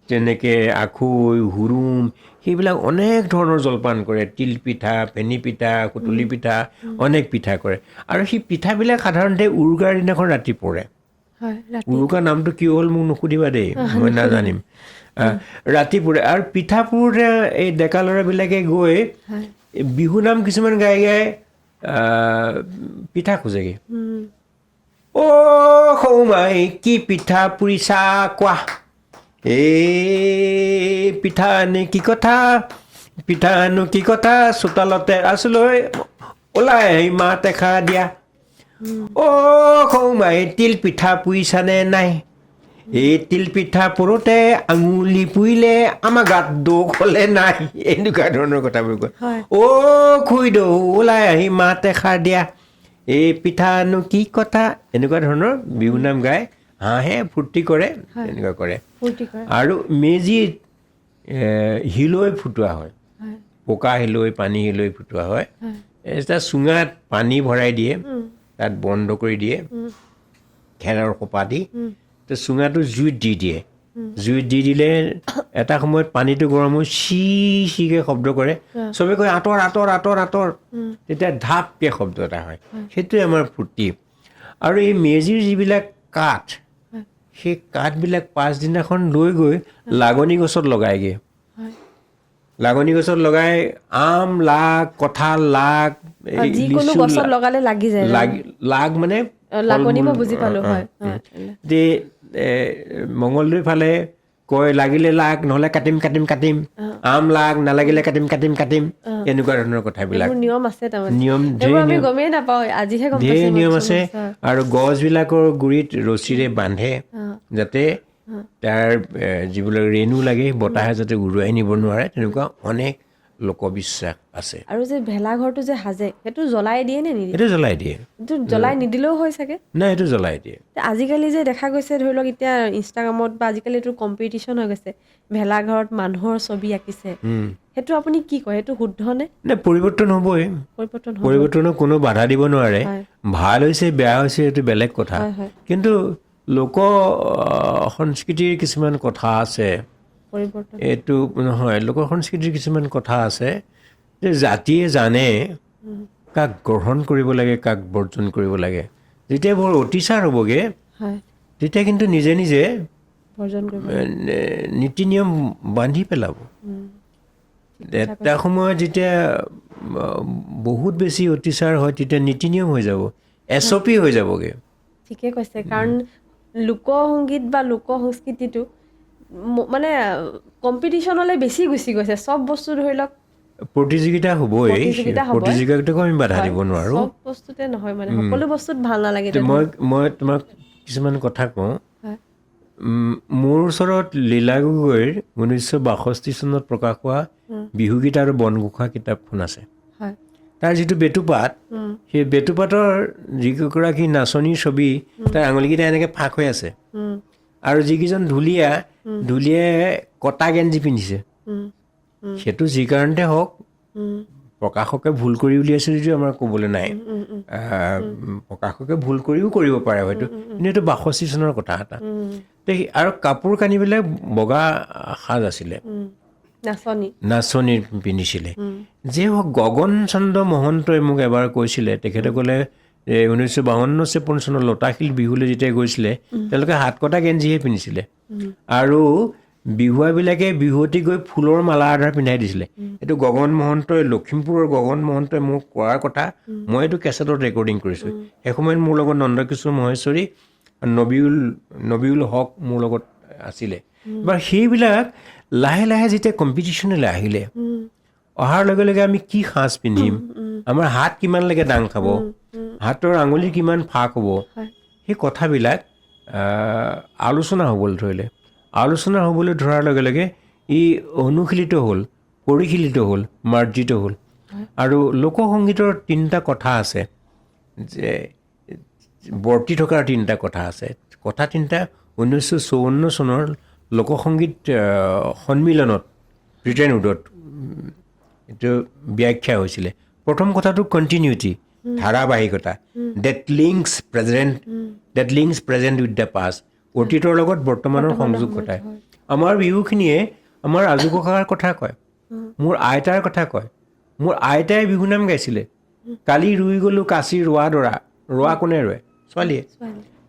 তেনেকৈ আখৈ হুৰুম সেইবিলাক অনেক ধৰণৰ জলপান কৰে তিল পিঠা ফেনী পিঠা সুতুলি পিঠা অনেক পিঠা কৰে আৰু সেই পিঠাবিলাক সাধাৰণতে উৰুকাৰ দিনাখন ৰাতি পৰে হয় ৰাতি উৰুকাৰ নামটো কি হ'ল মোক নুসুধিবা দেই মই নাজানিম ৰাতি পৰে আৰু পিঠা পুৰোতে এই ডেকা ল'ৰাবিলাকে গৈ হয় বিহু নাম কিছুমান গাই গাই পিঠা খোজেগৈ অ' সৌমাই কি পিঠা পুৰিছা কোৱা এই পিঠা আনি কি কথা পিঠা আনো কি কথা চোতালতে আছিলৈ ওলাই আহি মাত এষাৰ দিয়া অ' সৌমাই তিল পিঠা পুৰিছানে নাই এই তিল পিঠা পুৰোতে আঙুলি পুৰিলে আমাৰ গাত দুখ হ'লে নাই এনেকুৱা ধৰণৰ কথাবোৰ কয় হয় অ' খুইদেউ ওলাই আহি মাত এষাৰ দিয়া এই পিঠানো কি কথা এনেকুৱা ধৰণৰ বিহু নাম গাই হাঁহে ফূৰ্তি কৰে এনেকুৱা কৰে ফূৰ্তি কৰে আৰু মেজিত হিলৈ ফুটোৱা হয় হয় পকা হিলৈ পানী হিলৈ ফুটোৱা হয় হয় এটা চুঙাত পানী ভৰাই দিয়ে তাত বন্ধ কৰি দিয়ে খেৰৰ সোপা দি তো চুঙাটো জুইত দি দিয়ে জুইত দি দিলে এটা সময়ত পানীটো গৰম হৈ চিকৈ শব্দ কৰে চবে কয় আঁতৰ আঁতৰ আঁতৰ আঁতৰ তেতিয়া ধাপকৈ শব্দ এটা হয় সেইটোৱে আমাৰ ফূৰ্তি আৰু এই মেজিৰ যিবিলাক কাঠ সেই কাঠবিলাক পাছদিনাখন লৈ গৈ লাগনি গছত লগায়গৈ হয় লাগনি গছত লগাই আম লাগ কঁঠাল লাগ এই যিকোনো লিচু গছত লগালে লাগি যায় লাগ মানে লাগনি মই বুজি পালো হয় যে মঙলদৈ ফালে কয় লাগিলে লাগ নহ'লে কাটিম কাটিম কাটিম আম লাগ নালাগিলে কাটিম কাটিম কাটিম এনেকুৱা ধৰণৰ কথাবিলাক এইবোৰ নিয়ম আছে তাৰমানে নিয়ম এইবোৰ আমি গমেই নাপাওঁ আজিহে গম ঢেৰ পাইছোঁ নিয়ম আছে আৰু গছবিলাকৰ গুৰিত ৰছীৰে বান্ধে যাতে তাৰ যিবিলাক ৰেণু লাগে বতাহে যাতে উৰুৱাই নিব নোৱাৰে তেনেকুৱা অনেক লোকবিশ্বাস আছে আৰু যে ভেলাঘৰটো যে সাজে সেইটো জ্বলাই দিয়ে নে নিদিয়ে সেইটো জ্বলাই দিয়ে সেইটো জ্বলাই নিদিলেও হয় চাগে নাই সেইটো জ্বলাই দিয়ে আজিকালি যে দেখা গৈছে ধৰি লওক এতিয়া ইনষ্টাগ্ৰামত বা আজিকালি এইটো কম্পিটিশ্যন হৈ গৈছে ভেলাঘৰত মানুহৰ ছবি আঁকিছে সেইটো আপুনি কি কয় সেইটো শুদ্ধ নে নে পৰিৱৰ্তন হ'বই পৰিৱৰ্তন হ'ব পৰিৱৰ্তনৰ কোনো বাধা দিব নোৱাৰে হয়। ভাল হৈছে বেয়া হৈছে এইটো বেলেগ কথা হয়, হয়। কিন্তু লোক সংস্কৃতিৰ কিছুমান কথা আছে পৰিৱৰ্তন এইটো নহয় লোক সংস্কৃতিৰ কিছুমান কথা আছে যে জাতিয়ে জানে কাক গ্ৰহণ কৰিব লাগে কাক বৰ্জন কৰিব লাগে যেতিয়া বৰ অতিচাৰ হ'বগৈ হয় তেতিয়া কিন্তু নিজে নিজে বৰ্জন কৰিব নীতি নিয়ম বান্ধি পেলাব এটা সময়ত যেতিয়া বহুত বেছি অতিচাৰ হয় তেতিয়া নীতি নিয়ম হৈ যাব SOP হৈ যাবগৈ ঠিকে কৈছে কাৰণ লোকসংগীত বা লোক সংস্কৃতিটো মানে কম্পিটিশ্যনলৈ বেছি গুচি গৈছে চব বস্তু ধৰি লওক প্ৰতিযোগিতা হ'বই প্ৰতিযোগিতা হ'বই। প্ৰতিযোগিতাকো আমি বাধা দিব নোৱাৰোঁ চব বস্তুতে নহয় মানে সকলো বস্তুত ভাল নালাগে মই তোমাক কিছুমান কথা কওঁ হয় মোৰ ওচৰত লীলা গগৈৰ 1962 চনত প্ৰকাশ হোৱা বিহুগীত আৰু বনঘোষা কিতাপখন আছে হয় তাৰ যিটো বেটুপাত সেই বেটুপাতৰ যিগৰাকী নাচনীৰ ছবি তাৰ আঙুলিকেইটা এনেকৈ ফাঁক হৈ আছে আৰু যিকেইজন ঢুলীয়াই কটা গেঞ্জি পিন্ধিছে সেইটো যি কাৰণতে হওক প্ৰকাশকে ভুল কৰি উলিয়াইছে যদিও আমাৰ ক'বলৈ নাই প্ৰকাশকে ভুল কৰিও কৰিব পাৰে হয়তো কিন্তু এইটো 62 চনৰ কথা এটা আৰু কাপোৰ কানিবিলাক বগা সাজ আছিলে নাচনী পিন্ধিছিলে যে হওক গগন চন্দ্ৰ মহন্তই মোক এবাৰ কৈছিলে তেখেতে ক'লে 1952-53 চনত লতাশিল বিহুলৈ যেতিয়া গৈছিলে তেওঁলোকে হাত কটা গেঞ্জিহে পিন্ধিছিলে আৰু বিহুৱাবিলাকে বিহুৱতী গৈ ফুলৰ মালা আধাৰ পিন্ধাই দিছিলে এইটো গগন মহন্তই লখিমপুৰৰ গগন মহন্তই মোক কোৱাৰ কথা মই এইটো কেছেটত ৰেকৰ্ডিং কৰিছোঁ সেই সময়ত মোৰ লগত নন্দকিশোৰ মহেশ্বৰী নবীউল হক মোৰ লগত আছিলে এবাৰ সেইবিলাক লাহে লাহে যেতিয়া কম্পিটিশ্যনলৈ আহিলে অহাৰ লগে লগে আমি কি সাজ পিন্ধিম আমাৰ হাত কিমানলৈকে দাং খাব হাতৰ আঙুলি কিমান ফাঁক হ'ব সেই কথাবিলাক আলোচনা হ'বলৈ ধৰিলে আলোচনা হ'বলৈ ধৰাৰ লগে লগে ই অনুশীলিত হ'ল পৰিশীলিত হ'ল মাৰ্জিত হ'ল আৰু লোকসংগীতৰ 3টা কথা আছে যে বৰ্তি থকাৰ তিনিটা কথা আছে কথা তিনিটা 1954 চনৰ লোকসংগীত সন্মিলনত ব্ৰিটেন উডত এইটো ব্যাখ্যা হৈছিলে প্ৰথম কথাটো কণ্টিনিউটি ধাৰাবাহিকতা that links present with the past অতীতৰ লগত বৰ্তমানৰ সংযোগ ঘটায় আমাৰ বিহুখিনিয়ে আমাৰ আজু ককাৰ কথা কয় মোৰ আইতাৰ কথা কয় মোৰ আইতাই বিহুনাম গাইছিলে কালি ৰুই গ'লোঁ কাঁচি ৰোৱা দৰা ৰোৱা কোনে ৰয় ছোৱালীয়ে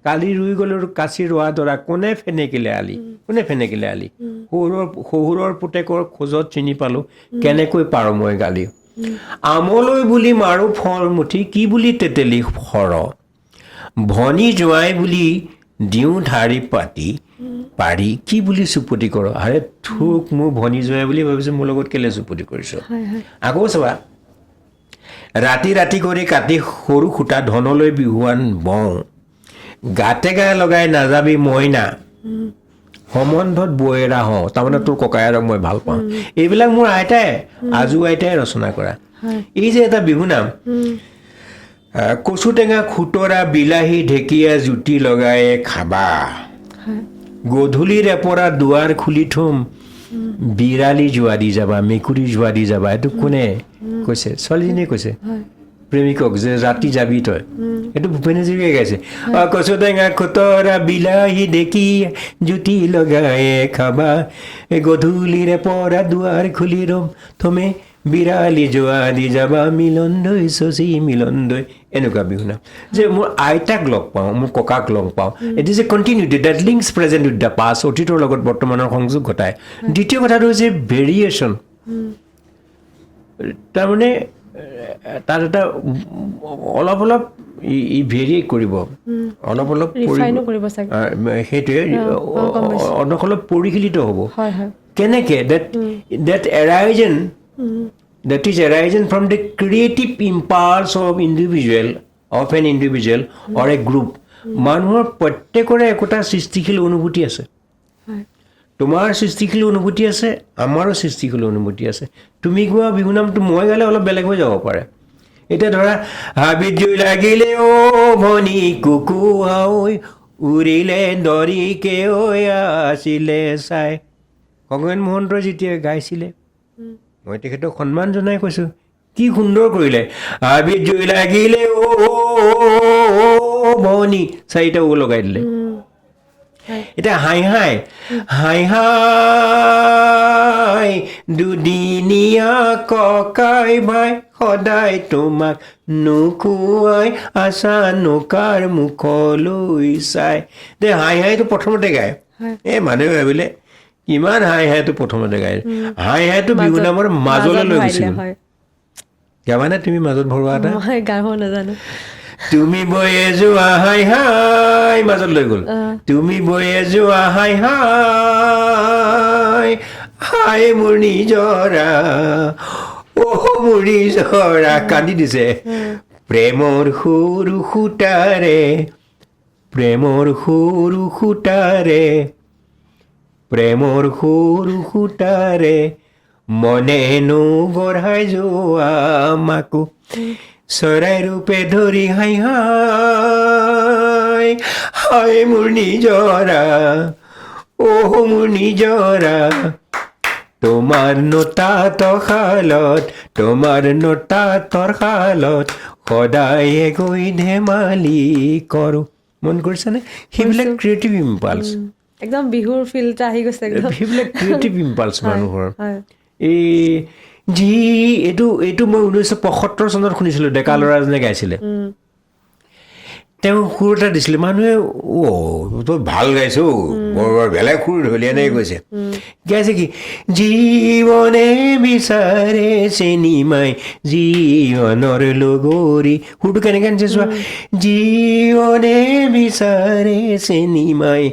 কালি ৰুই গ'লোঁ কাঁচি ৰোৱা দৰা কোনে ফেনেকিলে আলি শহুৰৰ পুতেকৰ খোজত চিনি পালোঁ কেনেকৈ পাৰোঁ মই গালি আমলৈ বুলি মাৰোঁ ফল মুঠি কি বুলি তেতেলি সৰ ভনী জোঁৱাই বুলি দিওঁ ধাৰি পাতি পাৰি কি বুলি চুপতি কৰ আৰে থোক মোৰ ভনী জোঁৱাই বুলি ভাবিছোঁ মোৰ লগত কেলে চুপতি কৰিছ আকৌ চাবা ৰাতি ৰাতি কৰি কাটি সৰু সূতা ধনলৈ বিহুৱান বওঁ গাতে গায়ে লগাই নাযাবি মইনা সম্বন্ধত বৈয়েৰা হওঁ তাৰমানে তোৰ ককায়েৰক মই ভাল পাওঁ এইবিলাক মোৰ আইতাই আজু আইতাই ৰচনা কৰা এই যে এটা বিহুনাম কচু টেঙা খুতৰা বিলাহী ঢেকীয়া জুতি লগাই খাবা গধূলি ৰেপৰা দুৱাৰ খুলি থম বিৰালি যোৱা দি যাবা মেকুৰী যোৱা দি যাবা এইটো কোনে কৈছে ছোৱালীজনীয়ে কৈছে প্ৰেমিকক যে ৰাতি যাবি তই এইটো ভূপেন হাজৰিকাই গাইছে কচু টেঙা খুতৰা বিলাহী ঢেকীয়া জুতি লগাই খাবা গধূলিৰে পৰা দুৱাৰ খুলি ৰম থমে বিৰালি যোৱা দি যাবা মিলন দৈ শশী মিলন দৈ এনেকুৱা বিহুনাম যে মোৰ আইতাক লগ পাওঁ মোৰ ককাক লগ পাওঁ it is a continuity that links present with the past অতীতৰ লগত বৰ্তমানৰ সংযোগ ঘটায় দ্বিতীয় কথাটো হৈছে ভেৰিয়েশ্যন তাৰমানে তাত এটা অলপ ই ভেৰিয়েট কৰিব অলপ সেইটোৱে অলপ পৰিশীলিত হ'ব কেনেকৈ date এৰাইজেন that is arisen from the creative impulse of an individual or a group মানুহৰ প্ৰত্যেকৰে একোটা সৃষ্টিশীল অনুভূতি আছে তোমাৰ সৃষ্টিশীল অনুভূতি আছে আমাৰো সৃষ্টিশীল অনুভূতি আছে তুমি গোৱা বিহুনামটো মই গালে অলপ বেলেগ হৈ যাব পাৰে এতিয়া ধৰা হাবিত জুই লাগিলে অ ভনী কুকুৰা ঐ উৰিলে দৰিকে ঐ আছিলে চাই খগেন মহন্তই যেতিয়া গাইছিলে মই তেখেতক সন্মান জনাই কৈছোঁ কি সুন্দৰ কৰিলে হাবিত জুই লাগিলে অ ভনী চাৰিটা ও লগাই দিলে এতিয়া হাই দুদিনীয়া ককাই ভাই সদায় তোমাক নোখোৱাই আছা নকাৰ মুখলৈ চাই দে হাইটো প্ৰথমতে গায় এই মানুহে ভাবিলে কিমান হাইটো প্ৰথমতে গায় হাইটো বিহুনামৰ মাজলৈ লৈ গুচি গ'ল গাবানে তুমি মাজত ভৰোৱা এটা নাজানো তুমি বয়ে যোৱা হাই মাজত লৈ গ'ল তুমি বয়ে যোৱা হাই মোৰ নিজৰা মোৰ নিজৰা কান্দি দিছে প্ৰেমৰ সৰু সূতাৰে মনে গঢ়াই যোৱা মাকো চৰাই ৰূপে ধৰি হাই মোৰ নিজৰা মোৰ নিজৰা তোমাৰ নটা তৰশালত সদায় গৈ ধেমালি কৰোঁ মন কৰিছানে সেইবিলাক ক্ৰিয়েটিভ ইম্পালছ একদম বিহুৰ ফিলটা আহি গৈছে সেইবিলাক ক্ৰিয়েটিভ ইম্পালছ মানুহৰ এই এইটো মই 1975 চনত শুনিছিলোঁ ডেকা ল'ৰাজনে গাইছিলে তেওঁ সুৰ এটা দিছিলে মানুহে তই ভাল গাইছ বৰ বেলেগ সুৰ ধলি এনেকৈ কৈছে গাইছে কি জীৱনে বিচাৰে চেনিমাই জীৱনৰ লগৰী সুৰটো কেনেকৈ আনিছে চোৱা জীৱনে বিচাৰে চেনিমাই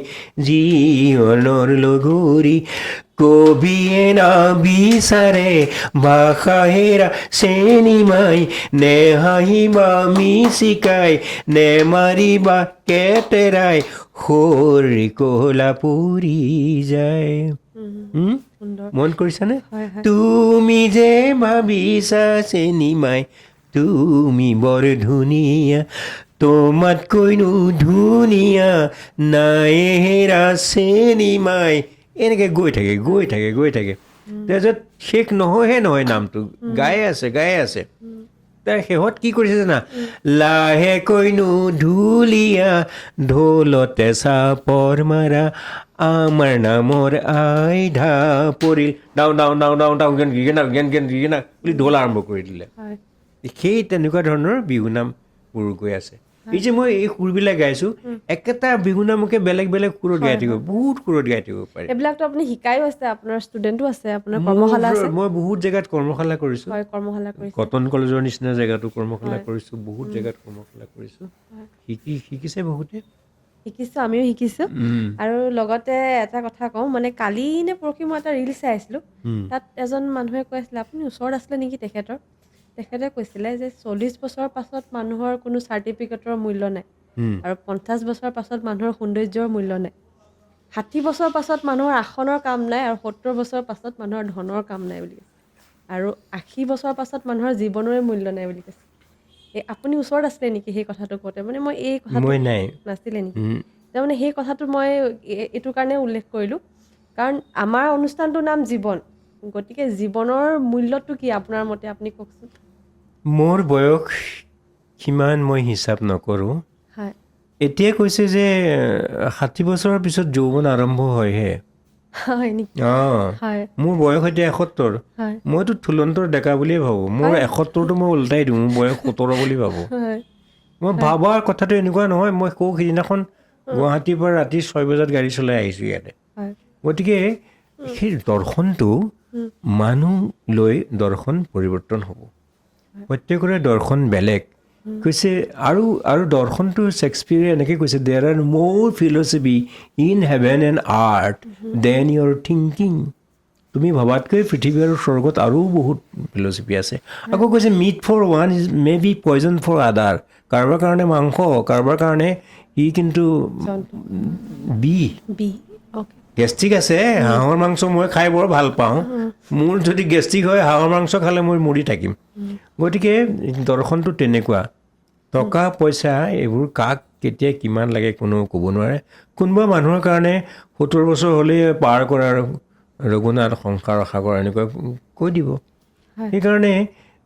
জীৱনৰ লগৰী কবিয়ে না বিচাৰে ভাষাহেৰা চেনিমাই নে হাঁহিবা মিচিকাই নে মাৰিবা কেতেৰাই সৰি কলা পৰি যায় মন কৰিছানে তুমি যে ভাবিছা চেনিমাই তুমি বৰ ধুনীয়া তোমাতকৈনো ধুনীয়া নাই হেৰা চেনিমাই এনেকৈ গৈ থাকে তাৰপিছত শেষ নহয় নামটো গাই আছে তাৰ শেহত কি কৰিছে জানা লাহেকৈনো ঢুলীয়া ঢোলতে চাপৰ মাৰা আমাৰ নামৰ আইধা পৰিল ডাও গেন বুলি ঢোল আৰম্ভ কৰি দিলে সেই তেনেকুৱা ধৰণৰ বিহুনামবোৰ গৈ আছে এই যে মই এই সুৰবিলাক গাইছোঁ একেটা বিহুনামকে বেলেগ সুৰত গাই থাকিব বহুত সুৰত গাই থাকিব পাৰি এইবিলাকতো আপুনি শিকায়ো আছে আপোনাৰ ষ্টুডেণ্টো আছে আপোনাৰ কৰ্মশালা আছে মই বহুত জেগাত কৰ্মশালা কৰিছোঁ হয় কৰ্মশালা কৰিছে কটন কলেজৰ নিচিনা জেগাতো কৰ্মশালা কৰিছোঁ বহুত জেগাত কৰ্মশালা কৰিছোঁ শিকিছে বহুতে শিকিছোঁ আমিও শিকিছোঁ আৰু লগতে এটা কথা কওঁ মানে কালি নে পৰহি মই এটা ৰিল চাই আছিলোঁ তাত এজন মানুহে কৈ আছিলে আপুনি ওচৰত আছিলে নেকি তেখেতে কৈছিলে যে 40 বছৰৰ পাছত মানুহৰ কোনো চাৰ্টিফিকেটৰ মূল্য নাই আৰু 50 বছৰৰ পাছত মানুহৰ সৌন্দৰ্যৰ মূল্য নাই 60 বছৰৰ পাছত মানুহৰ আসনৰ কাম নাই আৰু 70 বছৰৰ পাছত মানুহৰ ধনৰ কাম নাই বুলি কৈছে আৰু 80 বছৰৰ পাছত মানুহৰ জীৱনৰে মূল্য নাই বুলি কৈছে আপুনি ওচৰত আছিলে নেকি সেই কথাটো কওঁতে মানে মই এই কথাটো নাছিলে নেকি তাৰমানে সেই কথাটো মই এইটো কাৰণে উল্লেখ কৰিলোঁ কাৰণ আমাৰ অনুষ্ঠানটোৰ নাম জীৱন গতিকে জীৱনৰ মূল্যটো কি আপোনাৰ মতে আপুনি কওকচোন মোৰ বয়স সিমান মই হিচাপ নকৰোঁ হয় এতিয়া কৈছে যে 60 বছৰৰ পিছত যৌৱন আৰম্ভ হয়হে হয় নেকি হয় মোৰ বয়স এতিয়া 71 মইতো থুলন্তৰ ডেকা বুলিয়ে ভাবোঁ মোৰ 71টো মই ওলটাই দিওঁ মোৰ বয়স 17 বুলি ভাবোঁ মই ভাবাৰ কথাটো এনেকুৱা নহয় মই সিদিনাখন গুৱাহাটীৰ পৰা ৰাতি 6 বজাত গাড়ী চলাই আহিছোঁ ইয়াতে গতিকে সেই দৰ্শনটো মানুহ লৈ দৰ্শন পৰিৱৰ্তন হ'ব প্ৰত্যেকৰে দৰ্শন বেলেগ কৈছে আৰু দৰ্শনটো শ্বেক্সপিয়াৰে এনেকৈ কৈছে there are more philosophy in heaven and earth than your thinking তুমি ভবাতকৈ পৃথিৱী আৰু স্বৰ্গত আৰু বহুত ফিলচফি আছে আকৌ কৈছে meat for one is may be poison for other কাৰোবাৰ কাৰণে মাংস কাৰোবাৰ কাৰণে ই কিন্তু গেষ্ট্ৰিক আছে হাঁহৰ মাংস মই খাই বৰ ভাল পাওঁ মোৰ যদি গেষ্ট্ৰিক হয় হাঁহৰ মাংস খালে মই মৰি থাকিম গতিকে দৰ্শনটো তেনেকুৱা টকা পইচা এইবোৰ কাক কেতিয়া কিমান লাগে কোনেও ক'ব নোৱাৰে কোনোবা মানুহৰ কাৰণে 70 বছৰ হ'লেই পাৰ কৰাৰ ৰঘুনাথ সংসাৰ সাগৰ এনেকুৱা কৈ দিব সেইকাৰণে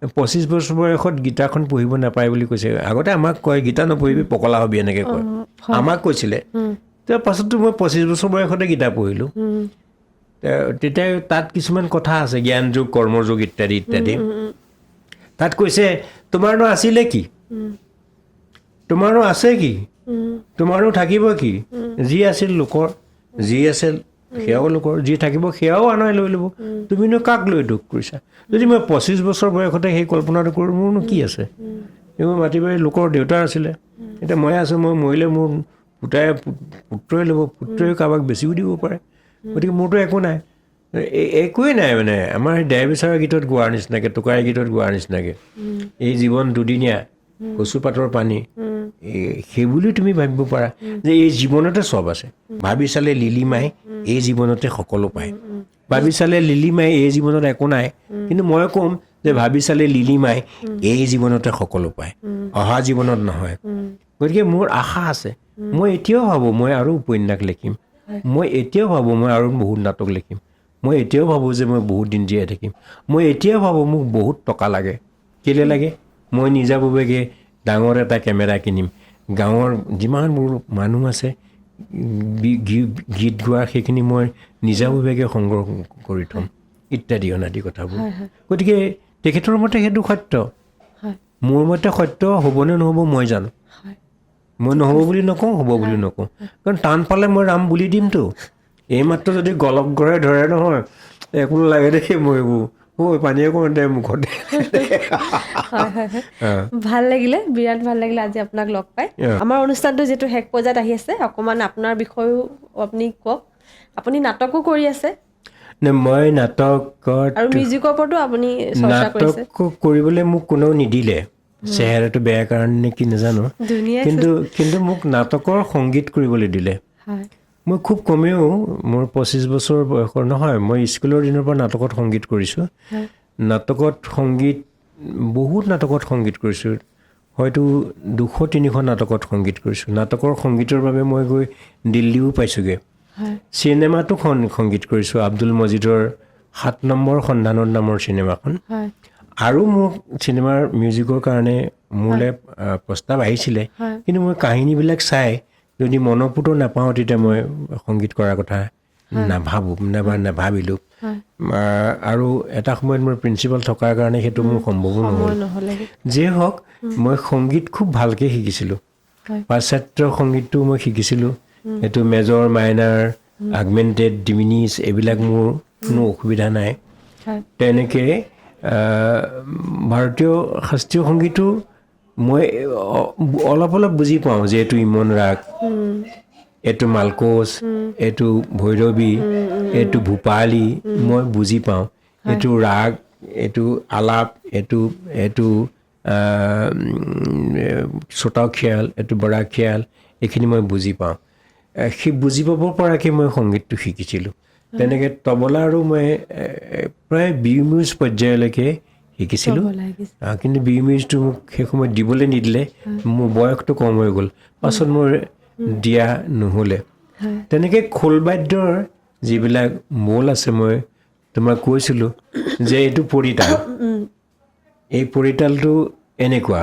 25 বছৰ বয়সত গীতাখন পঢ়িব নাপায় বুলি কৈছে আগতে আমাক কয় গীতা নপঢ়িবি পকলা হবি এনেকৈ কয় আমাক কৈছিলে তাৰ পাছততো মই 25 বছৰ বয়সতে গীতা পঢ়িলোঁ তেতিয়া তাত কিছুমান কথা আছে জ্ঞান যোগ কৰ্মযোগ ইত্যাদি তাত কৈছে তোমাৰনো আছিলে কি তোমাৰনো আছে কি তোমাৰনো থাকিব কি যি আছিল লোকৰ যি আছিল সেয়াও লোকৰ যি থাকিব সেয়াও আনাই লৈ ল'ব তুমিনো কাক লৈ দুখ কৰিছা যদি মই 25 বছৰ বয়সতে সেই কল্পনাটো কৰোঁ মোৰনো কি আছে এইবোৰ মাটি বাৰী লোকৰ দেউতাৰ আছিলে এতিয়া মই আছোঁ মই মৰিলে মোৰ পুত্ৰই ল'ব পুত্ৰই কাৰোবাক বেছিও দিব পাৰে গতিকে মোৰতো একো নাই একোৱেই নাই মানে আমাৰ দেহ বিচাৰৰ গীতত গোৱাৰ নিচিনাকৈ টোকাৰী গীতত গোৱাৰ নিচিনাকৈ এই জীৱন দুদিনীয়া কচু পাতৰ পানী সেইবুলি তুমি ভাবিব পাৰা যে এই জীৱনতে চব আছে ভাবি চালে লিলিমাই এই জীৱনতে সকলো পায় ভাবি চালে লিলিমাই এই জীৱনত একো নাই কিন্তু মই ক'ম যে ভাবি চালে লিলিমাই এই জীৱনতে সকলো পায় অহা জীৱনত নহয় গতিকে মোৰ আশা আছে মই এতিয়াও ভাবোঁ মই আৰু উপন্যাস লিখিম মই এতিয়াও ভাবোঁ মই আৰু বহুত নাটক লিখিম মই এতিয়াও ভাবোঁ যে মই বহুত দিন জীয়াই থাকিম মই এতিয়াও ভাবোঁ মোক বহুত টকা লাগে কেলৈ লাগে মই নিজাববীয়াকৈ ডাঙৰ এটা কেমেৰা কিনিম গাঁৱৰ যিমানবোৰ মানুহ আছে গীত গোৱাৰ সেইখিনি মই নিজাববীয়াকৈ সংগ্ৰহ কৰি থ'ম ইত্যাদি অনাদি কথাবোৰ গতিকে তেখেতৰ মতে সেইটো সত্য মোৰ মতে সত্য হ'বনে নহ'ব মই জানো মই নহ'ব বুলি নকওঁ হ'ব বুলি নকওঁ কাৰণ টান পালে মই ৰাম বুলি দিমতো এইমাত্ৰ যদি গলক গৰাই ধৰে নহয় একো লাগে দেই মই এইবোৰ পানী অকণ দে মুখতে ভাল লাগিলে বিৰাট ভাল লাগিলে আজি আপোনাক লগ পাই আমাৰ অনুষ্ঠানটো যিটো শেষ পৰ্যায়ত আহি আছে অকণমান আপোনাৰ বিষয়েও আপুনি কওক আপুনি নাটকো কৰি আছে মই নাটকত আৰু মিউজিকৰ ওপৰতো আপুনি চৰ্চা কৰিছে নাটক কৰিবলৈ মোক কোনেও নিদিলে চেহেৰাটো বেয়া কাৰণে কি নাজানো কিন্তু মোক নাটকৰ সংগীত কৰিবলৈ দিলে মই খুব কমেও মোৰ 25 বছৰ বয়সৰ নহয় মই স্কুলৰ দিনৰ পৰা নাটকত সংগীত কৰিছোঁ নাটকত সংগীত বহুত নাটকত সংগীত কৰিছোঁ হয়তো 200-300 নাটকত সংগীত কৰিছোঁ নাটকৰ সংগীতৰ বাবে মই গৈ দিল্লীও পাইছোঁগৈ হয় চিনেমাটো সংগীত কৰিছোঁ আব্দুল মজিদৰ 7 নম্বৰ সন্ধানৰ নামৰ চিনেমাখন হয় আৰু মোক চিনেমাৰ মিউজিকৰ কাৰণে মোলৈ প্ৰস্তাৱ আহিছিলে হয় কিন্তু মই কাহিনীবিলাক চাই যদি মনোপুত নাপাওঁ তেতিয়া মই সংগীত কৰাৰ কথা নাভাবিলোঁ হয় আৰু এটা সময়ত মোৰ প্ৰিন্সিপাল থকাৰ কাৰণে সেইটো মোৰ সম্ভৱো নহ'ল নহ'লে যিয়ে হওক মই সংগীত খুব ভালকৈ শিকিছিলোঁ হয় পাশ্চাত্য সংগীতটো মই শিকিছিলোঁ সেইটো মেজৰ মাইনাৰ আগমেণ্টেড ডিমিনিছ এইবিলাক মোৰ কোনো অসুবিধা নাই হয় তেনেকৈ ভাৰতীয় শাস্ত্ৰীয় সংগীতো মই অলপ বুজি পাওঁ যে এইটো ইমন ৰাগ এইটো মালকোচ এইটো ভৈৰৱী এইটো ভূপালী মই বুজি পাওঁ এইটো ৰাগ এইটো আলাপ এইটো ছটা খিয়াল এইটো বৰা খিয়াল এইখিনি মই বুজি পাওঁ সেই বুজি পাব পৰাকৈ মই সংগীতটো শিকিছিলোঁ তেনেকৈ তবলা আৰু মই প্ৰায় বিউমিউজ পৰ্যায়লৈকে শিকিছিলোঁ কিন্তু বিউমিউজটো মোক সেই সময়ত দিবলৈ নিদিলে মোৰ বয়সটো কম হৈ গ'ল পাছত মোৰ দিয়া নহ'লে তেনেকৈ খোলবাদ্যৰ যিবিলাক মূল আছে মই তোমাক কৈছিলোঁ যে এইটো পৰিতাল এই পৰিতালটো এনেকুৱা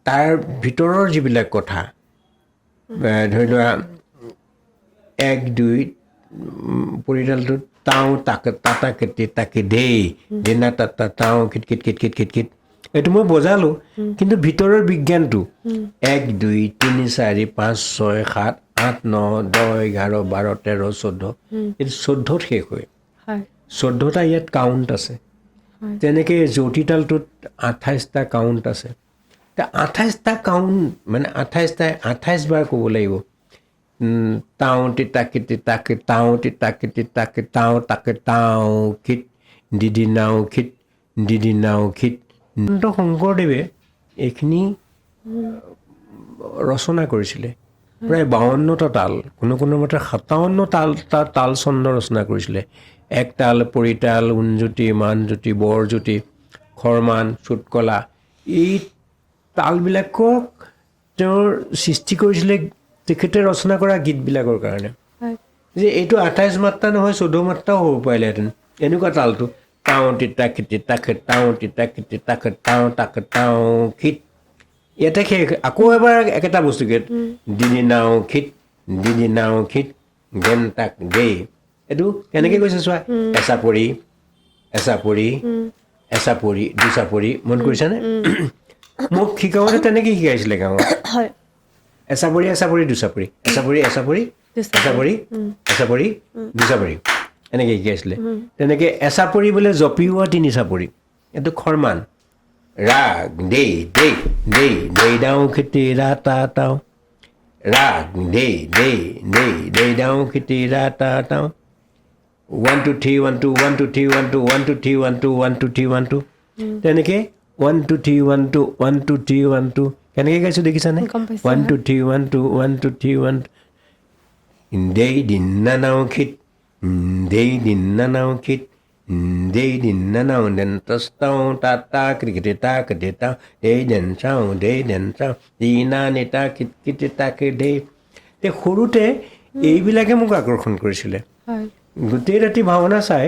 তাৰ ভিতৰৰ যিবিলাক কথা ধৰি লোৱা 1-2 পৰিতালটোত তাও তাতা কেতি তাকে দেই দিনা তাতা তাও kit kit kit kit kit kit এইটো মই বজালোঁ কিন্তু ভিতৰৰ বিজ্ঞানটো 1 2 3 4 5 6 7 8 9 10 11 12 13 14 এইটো 14ত শেষ হয় 14টা ইয়াত কাউণ্ট আছে তেনেকৈ জ্যোতিতালটোত 28টা কাউণ্ট আছে 28টা কাউণ্ট মানে 28 বাৰ ক'ব লাগিব তাও তিতাকে তিতাকে তাও তিতাকে তিতাকে তাও তাকে তাও খিত দিদি নাও খিত শংকৰদেৱে এইখিনি ৰচনা কৰিছিলে প্ৰায় 52টা তাল কোনো মতে 57টা তাল ছন্দ ৰচনা কৰিছিলে এক তাল পৰিতাল উনজ্যোতি মানজ্যোতি বৰজ্যোতি খৰমান চুটকলা এই তালবিলাকক তেওঁৰ সৃষ্টি কৰিছিলে তেখেতে ৰচনা কৰা গীতবিলাকৰ কাৰণে যে এইটো 28 মাত্ৰা নহয় 14 মাত্ৰাও হ'ব পাৰিলেহেঁতেন এনেকুৱা তালটো তাও তিতাকে তিতাকে তাও তিতাকে তিতাকে তাও তাকে তাও খিত ইয়াতে শেষ আকৌ এবাৰ একেটা বস্তুকে দিদি নাও খিত গেন তাক দেই এইটো কেনেকৈ কৈছে চোৱা এচাপৰি দুচাপৰি মন কৰিছানে মোক শিকাওঁতে তেনেকৈ শিকাইছিলে গাঁৱত এচাপৰি দুচাপৰি এচাপৰি দুচাপৰি এনেকৈ শিকাইছিলে তেনেকৈ এচাপৰি বোলে জপিওৱা 3 চাপৰি এইটো খৰমান ৰাগ দেই দেই দেই দেই দাওঁ খেতি ৰা তা তাও ৰাগ দেই দেই দেই দেই দাওঁ খেতি ৰা তা তাও 1 2 3 1 2 1 2 3 1 2 1 2 3 1 2 1 2 3 1 2 তেনেকৈ 1 2 3 1 2 1 2 3 1 2 কেনেকৈ গাইছোঁ দেখিছানে 1 2 3 1 2 1 2 3 1 দেই দিনা নাও খিত দেই দিনা নাও খিত দেই দিনা নাও দেন তস্তাও তাতা ক্ৰিকেটে তাক দেতা দেই দেন চাওঁ দিনা নেতা কিট কিট তাকে দেই সৰুতে এইবিলাকে মোক আকৰ্ষণ কৰিছিলে গোটেই ৰাতি ভাওনা চাই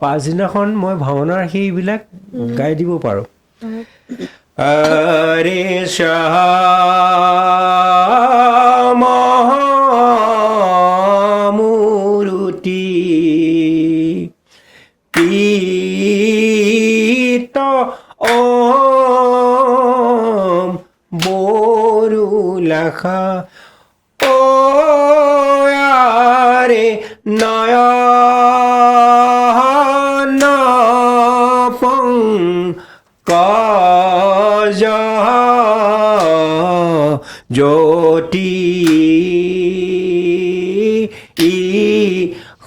পাছদিনাখন মই ভাওনাৰ সেইবিলাক গাই দিব পাৰোঁ আৰে শ্যাম মূৰ্তি পীত বৰুলাখা আৰে নয়ন পংকজ জ্যোতি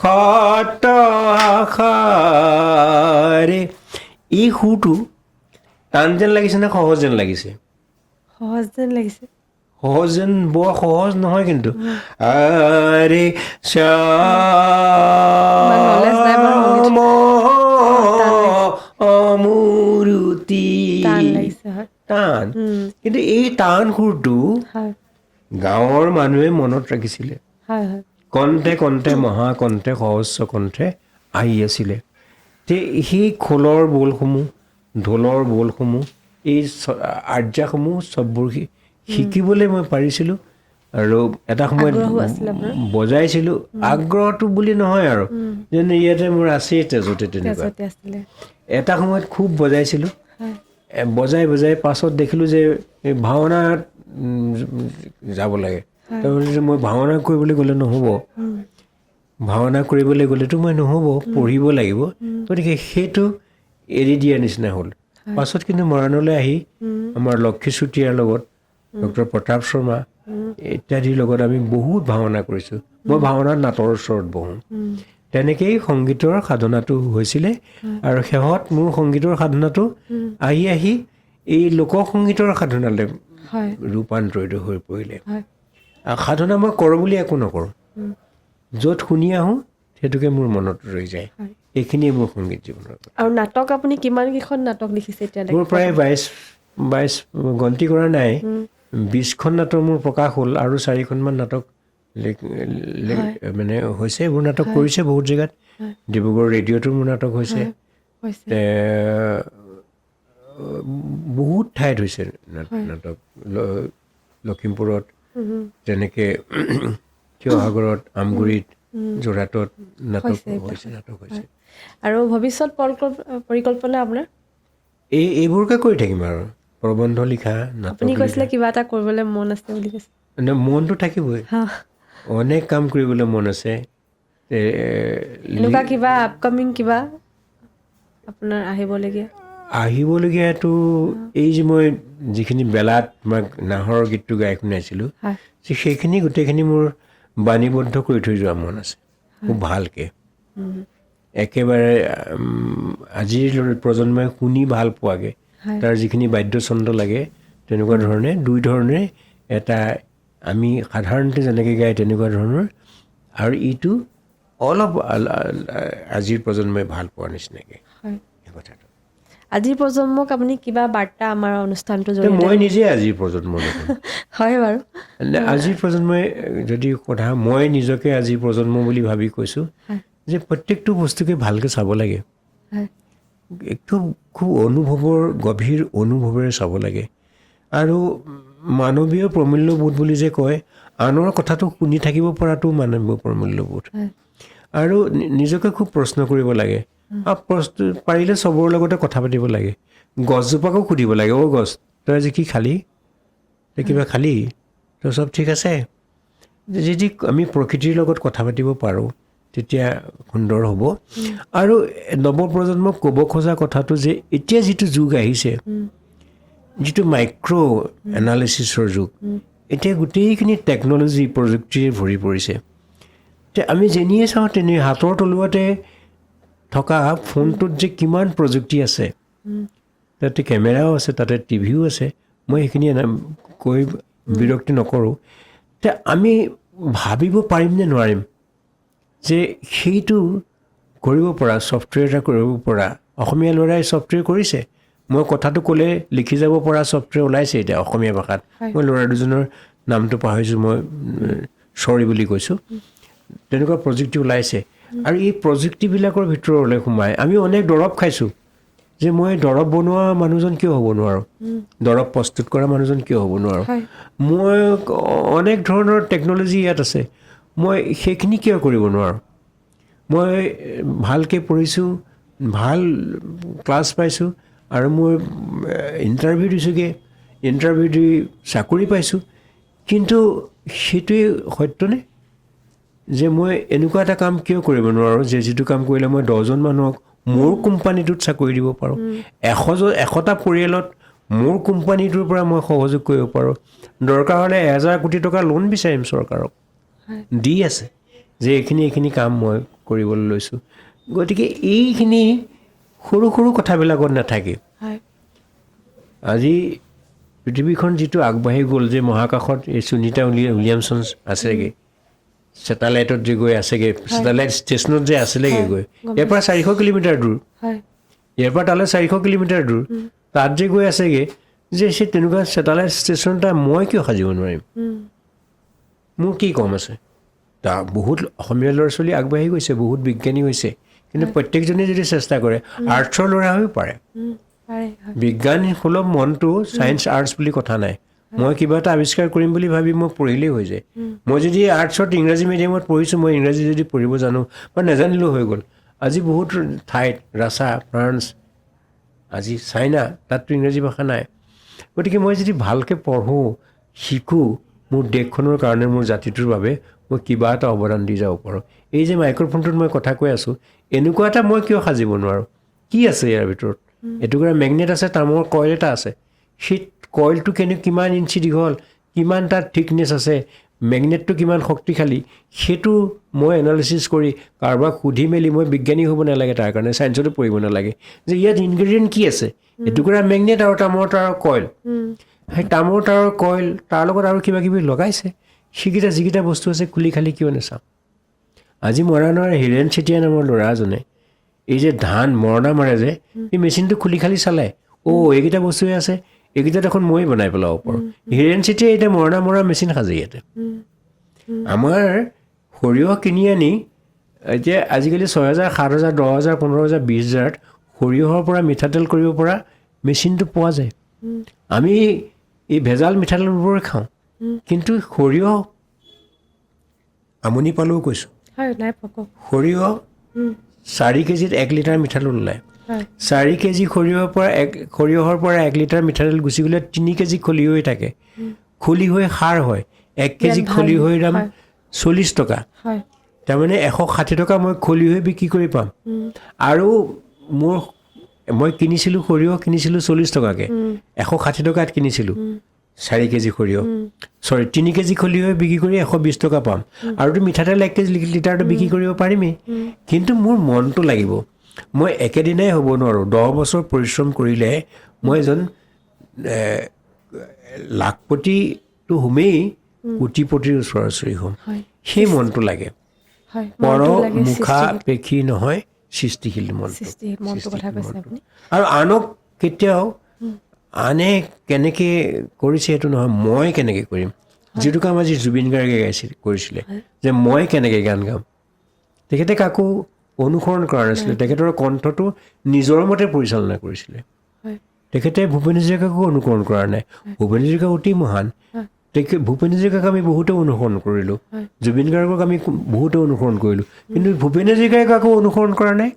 সত আশাৰে এই সুৰটো টান যেন লাগিছে নে সহজ যেন লাগিছে সহজ যেন বৰ সহজ নহয় কিন্তু আৰে শ্যাম মূৰ্তি টান টান সুৰটো হয় গাঁৱৰ মানুহে মনত ৰাখিছিলে হয় হয় কণ্ঠে কণ্ঠে মহাকণ্ঠে সহস্ৰ কণ্ঠে আহি আছিলে তে সেই খোলৰ বোলসমূহ ঢোলৰ বোলসমূহ এই আৰ্যাসমূহ চববোৰ শিকিবলৈ মই পাৰিছিলোঁ আৰু এটা সময়ত আগ্ৰহো আছিলে আপোনাৰ বজাইছিলোঁ আগ্ৰহটো বুলি নহয় আৰু যেন ইয়াতে মোৰ আছেই তেজতে তেনেকুৱা তেজতে আছিলে এটা সময়ত খুব বজাইছিলোঁ হয় বজাই বজাই পাছত দেখিলোঁ যে এই ভাওনাত যাব লাগে তাৰপিছত মই ভাওনা কৰিবলৈ গ'লে নহ'ব ভাওনা কৰিবলৈ গ'লেতো মই নহ'ব পঢ়িব লাগিব গতিকে সেইটো এৰি দিয়াৰ নিচিনা হ'ল পাছত কিন্তু মৰাণলৈ আহি আমাৰ লক্ষী চুতীয়াৰ লগত ডক্টৰ প্ৰতাপ শৰ্মা ইত্যাদিৰ লগত আমি বহুত ভাওনা কৰিছোঁ মই ভাওনাত নাটৰ ওচৰত বহোঁ তেনেকেই সংগীতৰ সাধনাটো হৈছিলে আৰু শেহত মোৰ সংগীতৰ সাধনাটো আহি আহি এই লোকসংগীতৰ সাধনালৈ হয় ৰূপান্তৰিত হৈ পৰিলে হয় আৰু সাধনা মই কৰোঁ বুলি একো নকৰোঁ য'ত শুনি আহোঁ সেইটোকে মোৰ মনত ৰৈ যায় হয়। এইখিনিয়ে মোৰ সংগীত জীৱনৰ কথা। আৰু নাটক আপুনি কিমানকেইখন নাটক লিখিছে এতিয়ালৈকে মোৰ প্ৰায় 22 গন্তি কৰা নাই 20খন নাটক মোৰ প্ৰকাশ হ'ল আৰু 4খনমান নাটক মানে হৈছে এইবোৰ নাটক কৰিছে বহুত জেগাত ডিব্ৰুগড় ৰেডিঅ'টো মোৰ নাটক হৈছে হৈছে বহুত ঠাইত হৈছে নাটক লখিমপুৰত যেনেকৈ শিৱসাগৰত আমগুৰিত যোৰহাটত নাটক হৈছে আৰু ভৱিষ্যত পৰিকল্পনা আপোনাৰ এইবোৰকে কৰি থাকিম আৰু প্ৰবন্ধ লিখা নাটক আপুনি কৈছিলে কিবা এটা কৰিবলৈ মন আছে বুলি কৈছে মনটো থাকিবই অনেক কাম কৰিবলৈ মন আছে এনেকুৱা কিবা আপকামিং কিবা আপোনাৰ আহিবলগীয়াটো এই যে মই যিখিনি বেলাত তোমাক নাহৰ গীতটো গাই শুনাইছিলোঁ সেইখিনি গোটেইখিনি মোৰ বাণীবদ্ধ কৰি থৈ যোৱা মন আছে খুব ভালকৈ একেবাৰে আজিৰ প্ৰজন্মই শুনি ভাল পোৱাকৈ তাৰ যিখিনি বাদ্যছন্দ লাগে তেনেকুৱা ধৰণে দুই ধৰণে এটা আমি সাধাৰণতে যেনেকৈ গাই তেনেকুৱা ধৰণৰ আৰু ইটো অলপ আজিৰ প্ৰজন্মই ভাল পোৱাৰ নিচিনাকৈ এই কথাটো আজিৰ প্ৰজন্মক আপুনি কিবা বাৰ্তা আমাৰ অনুষ্ঠানটো মই নিজে আজিৰ প্ৰজন্মৰ দেখোন হয় বাৰু আজিৰ প্ৰজন্মই যদি কথা মই নিজকে আজিৰ প্ৰজন্ম বুলি ভাবি কৈছোঁ যে প্ৰত্যেকটো বস্তুকে ভালকৈ চাব লাগে একদম খুব গভীৰ অনুভৱেৰে চাব লাগে আৰু মানৱীয় প্ৰমূল্যবোধ বুলি যে কয় আনৰ কথাটো শুনি থাকিব পৰাটো মানৱীয় প্ৰমূল্যবোধ আৰু নিজকে খুব প্ৰশ্ন কৰিব লাগে পাৰিলে চবৰ লগতে কথা পাতিব লাগে গছজোপাকো সুধিব লাগে অ' গছ তই আজি কি খালি তই কিবা খালি তই চব ঠিক আছে যদি আমি প্ৰকৃতিৰ লগত কথা পাতিব পাৰোঁ তেতিয়া সুন্দৰ হ'ব আৰু নৱপ্ৰজন্মক ক'ব খোজা কথাটো যে এতিয়া যিটো যুগ আহিছে যিটো মাইক্ৰ' এনালিচিছৰ যুগ এতিয়া গোটেইখিনি টেকন'লজি প্ৰযুক্তিৰে ভৰি পৰিছে আমি যেনিয়ে চাওঁ তেনে হাতৰ তলুৱাতে থকা ফোনটোত যে কিমান প্ৰযুক্তি আছে তাতে কেমেৰাও আছে তাতে টিভিও আছে মই সেইখিনি কৈ বিৰক্তি নকৰোঁ তে আমি ভাবিব পাৰিম নে নোৱাৰিম যে সেইটো কৰিব পৰা ছফ্টৱেৰ এটা কৰিব পৰা অসমীয়া ল'ৰাই ছফ্টৱেৰ কৰিছে মই কথাটো ক'লে লিখি যাব পৰা ছফ্টৱেৰ ওলাইছে এতিয়া অসমীয়া ভাষাত মই ল'ৰা দুজনৰ নামটো পাহৰিছোঁ মই চৰি বুলি কৈছোঁ তেনেকুৱা প্ৰযুক্তি ওলাইছে আৰু এই প্ৰযুক্তিবিলাকৰ ভিতৰলৈ সোমাই আমি অনেক দৰৱ খাইছোঁ যে মই দৰৱ বনোৱা মানুহজন কিয় হ'ব নোৱাৰোঁ দৰৱ প্ৰস্তুত কৰা মানুহজন কিয় হ'ব নোৱাৰোঁ মই অনেক ধৰণৰ টেকন'লজি ইয়াত আছে মই সেইখিনি কিয় কৰিব নোৱাৰোঁ মই ভালকৈ পঢ়িছোঁ ভাল ক্লাছ পাইছোঁ আৰু মই ইণ্টাৰভিউ দিছোঁগৈ ইণ্টাৰভিউ দি চাকৰি পাইছোঁ কিন্তু সেইটোৱে সত্যনে যে মই এনেকুৱা এটা কাম কিয় কৰিব নোৱাৰোঁ যে যিটো কাম কৰিলে মই 10জন মানুহক মোৰ কোম্পানীটোত চাকৰি দিব পাৰোঁ 100টা পৰিয়ালত মোৰ কোম্পানীটোৰ পৰা মই সহযোগ কৰিব পাৰোঁ দৰকাৰ হ'লে 1000 কোটি টকা লোন বিচাৰিম চৰকাৰক দি আছে যে এইখিনি কাম মই কৰিবলৈ লৈছোঁ গতিকে এইখিনি সৰু সৰু কথাবিলাকত নাথাকে আজি পৃথিৱীখন যিটো আগবাঢ়ি গ'ল যে মহাকাশত এই সুনীতা উইলিয়ামছন আছেগৈ ছেটেলাইটত যে গৈ আছেগৈ ছেটেলাইট ষ্টেচনত যে আছিলেগৈ গৈ ইয়াৰ পৰা 400 কিলোমিটাৰ দূৰ ইয়াৰ পৰা তালৈ 400 কিলোমিটাৰ দূৰ তাত যে গৈ আছেগৈ যে সেই তেনেকুৱা ছেটেলাইট ষ্টেচন এটা মই কিয় সাজিব নোৱাৰিম মোৰ কি কম আছে বহুত অসমীয়া ল'ৰা ছোৱালী আগবাঢ়ি গৈছে বহুত বিজ্ঞানী হৈছে কিন্তু প্ৰত্যেকজনে যদি চেষ্টা কৰে আৰ্টছৰ ল'ৰা হৈও পাৰে বিজ্ঞান সুলভ মনটো ছায়েন্স আৰ্টছ বুলি কথা নাই মই কিবা এটা আৱিষ্কাৰ কৰিম বুলি ভাবি মই পঢ়িলেই হৈ যায় মই যদি আৰ্টছত ইংৰাজী মিডিয়ামত পঢ়িছোঁ মই ইংৰাজী যদি পঢ়িব জানো বা নাজানিলেও হৈ গ'ল আজি বহুত ঠাইত ৰাছিয়া ফ্ৰান্স আজি চাইনা তাততো ইংৰাজী ভাষা নাই গতিকে মই যদি ভালকৈ পঢ়োঁ শিকোঁ মোৰ দেশখনৰ কাৰণে মোৰ জাতিটোৰ বাবে মই কিবা এটা অৱদান দি যাব পাৰোঁ এই যে মাইক্ৰফোনটোত মই কথা কৈ আছোঁ এনেকুৱা এটা মই কিয় সাজিব নোৱাৰোঁ কি আছে ইয়াৰ ভিতৰত এটুকুৰা মেগনেট আছে তামৰ কইল এটা আছে সেই কইলটো কিমান ইঞ্চি দীঘল কিমান তাত থিকনেছ আছে মেগনেটটো কিমান শক্তিশালী সেইটো মই এনালিচিছ কৰি কাৰোবাক সুধি মেলি মই বিজ্ঞানী হ'ব নালাগে তাৰ কাৰণে ছায়েন্সতো পঢ়িব নালাগে যে ইয়াত ইনগ্ৰেডিয়েণ্ট কি আছে এটুকুৰা মেগনেট আৰু তামৰ তাৰৰ কইল সেই তামৰ তাৰৰ কইল তাৰ লগত আৰু কিবা কিবি লগাইছে সেইকেইটা যিকেইটা বস্তু আছে খুলি খালি কিয় নাচাম আজি মৰাণৰ হীৰেণ চেতিয়া নামৰ ল'ৰা এজনে এই যে ধান মৰণা মাৰে যে এই মেচিনটো খুলি খালি চালে এইকেইটা বস্তুৱে আছে এইকেইটা দেখোন মই বনাই পেলাব পাৰোঁ হীৰেণ চেতিয়াই এতিয়া মৰণা মৰা মেচিন সাজে ইয়াতে আমাৰ সৰিয়হ কিনি আনি এতিয়া আজিকালি 6,000 7,000 10,000 15,000 20,000ত সৰিয়হৰ পৰা মিঠাতেল কৰিব পৰা মেচিনটো পোৱা যায় আমি এই ভেজাল মিঠাতেলবোৰ খাওঁ কিন্তু সৰিয়হ আমনি পালেও কৈছোঁ সৰিয়হ 4 কেজিত 1 লিটাৰ মিঠাতেল ওলায় 4 কেজি সৰিয়হৰ পৰা 1 লিটাৰ মিঠাতেল গুচি গ'লে 3 কেজি খলি হৈ থাকে খলি হৈ সাৰ হয় 1 কেজি খলি হৈ দাম 40 টকা তাৰমানে 160 টকা মই খলি হৈ বিক্ৰী কৰি পাম আৰু মই কিনিছিলোঁ সৰিয়হ কিনিছিলোঁ 40 টকাকৈ 160 টকাত কিনিছিলোঁ 4 কেজি সৰিয়হ 3 কেজি খলি হৈ বিক্ৰী কৰি 120 টকা পাম আৰুতো মিঠাতেল 1 কেজি লিটাৰটো বিক্ৰী কৰিব পাৰিমেই কিন্তু মোৰ মনটো লাগিব মই একেদিনাই হ'ব নোৱাৰোঁ 10 বছৰ পৰিশ্ৰম কৰিলে মই এজন লাখপতিটো হ'মেই কোটিপতিৰ ওচৰা-ওচৰি হ'ম সেই মনটো লাগে পৰ মুখা পেশী নহয় সৃষ্টিশীল মনটো আৰু আনক কেতিয়াও আনে কেনেকৈ কৰিছে সেইটো নহয় মই কেনেকৈ কৰিম যিটো কাম আজি জুবিন গাৰ্গে কৰিছিলে যে মই কেনেকৈ গান গাম তেখেতে কাকো অনুসৰণ কৰা নাছিলে তেখেতৰ কণ্ঠটো নিজৰ মতে পৰিচালনা কৰিছিলে তেখেতে ভূপেন হাজৰিকাকো অনুকৰণ কৰা নাই ভূপেন হাজৰিকা অতি মহান ভূপেন হাজৰিকাক আমি বহুতে অনুসৰণ কৰিলোঁ জুবিন গাৰ্গক আমি বহুতে অনুসৰণ কৰিলোঁ কিন্তু ভূপেন হাজৰিকাই কাকো অনুসৰণ কৰা নাই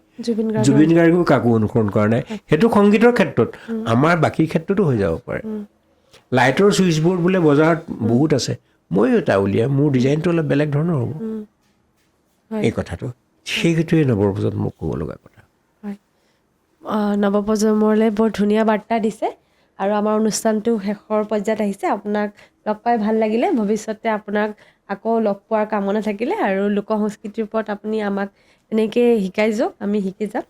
জুবিন গাৰ্গেও কাকো অনুসৰণ কৰা নাই সেইটো সংগীতৰ ক্ষেত্ৰত আমাৰ বাকী ক্ষেত্ৰতো হৈ যাব পাৰে লাইটৰ ছুইচ বৰ্ড বোলে বজাৰত বহুত আছে ময়ো এটা উলিয়াম মোৰ ডিজাইনটো অলপ বেলেগ ধৰণৰ হ'ব এই কথাটো সেইটোৱে নৱপ্ৰজন্মক ক'ব লগা কথা নৱপ্ৰজন্মলৈ বৰ ধুনীয়া বাৰ্তা দিছে আৰু আমাৰ অনুষ্ঠানটো শেষৰ পৰ্যায়ত আহিছে আপোনাক লগ পাই ভাল লাগিলে ভৱিষ্যতে আপোনাক আকৌ লগ পোৱাৰ কামনা থাকিলে আৰু লোক সংস্কৃতিৰ ওপৰত আপুনি আমাক এনেকৈ শিকাই যাওক আমি শিকি যাম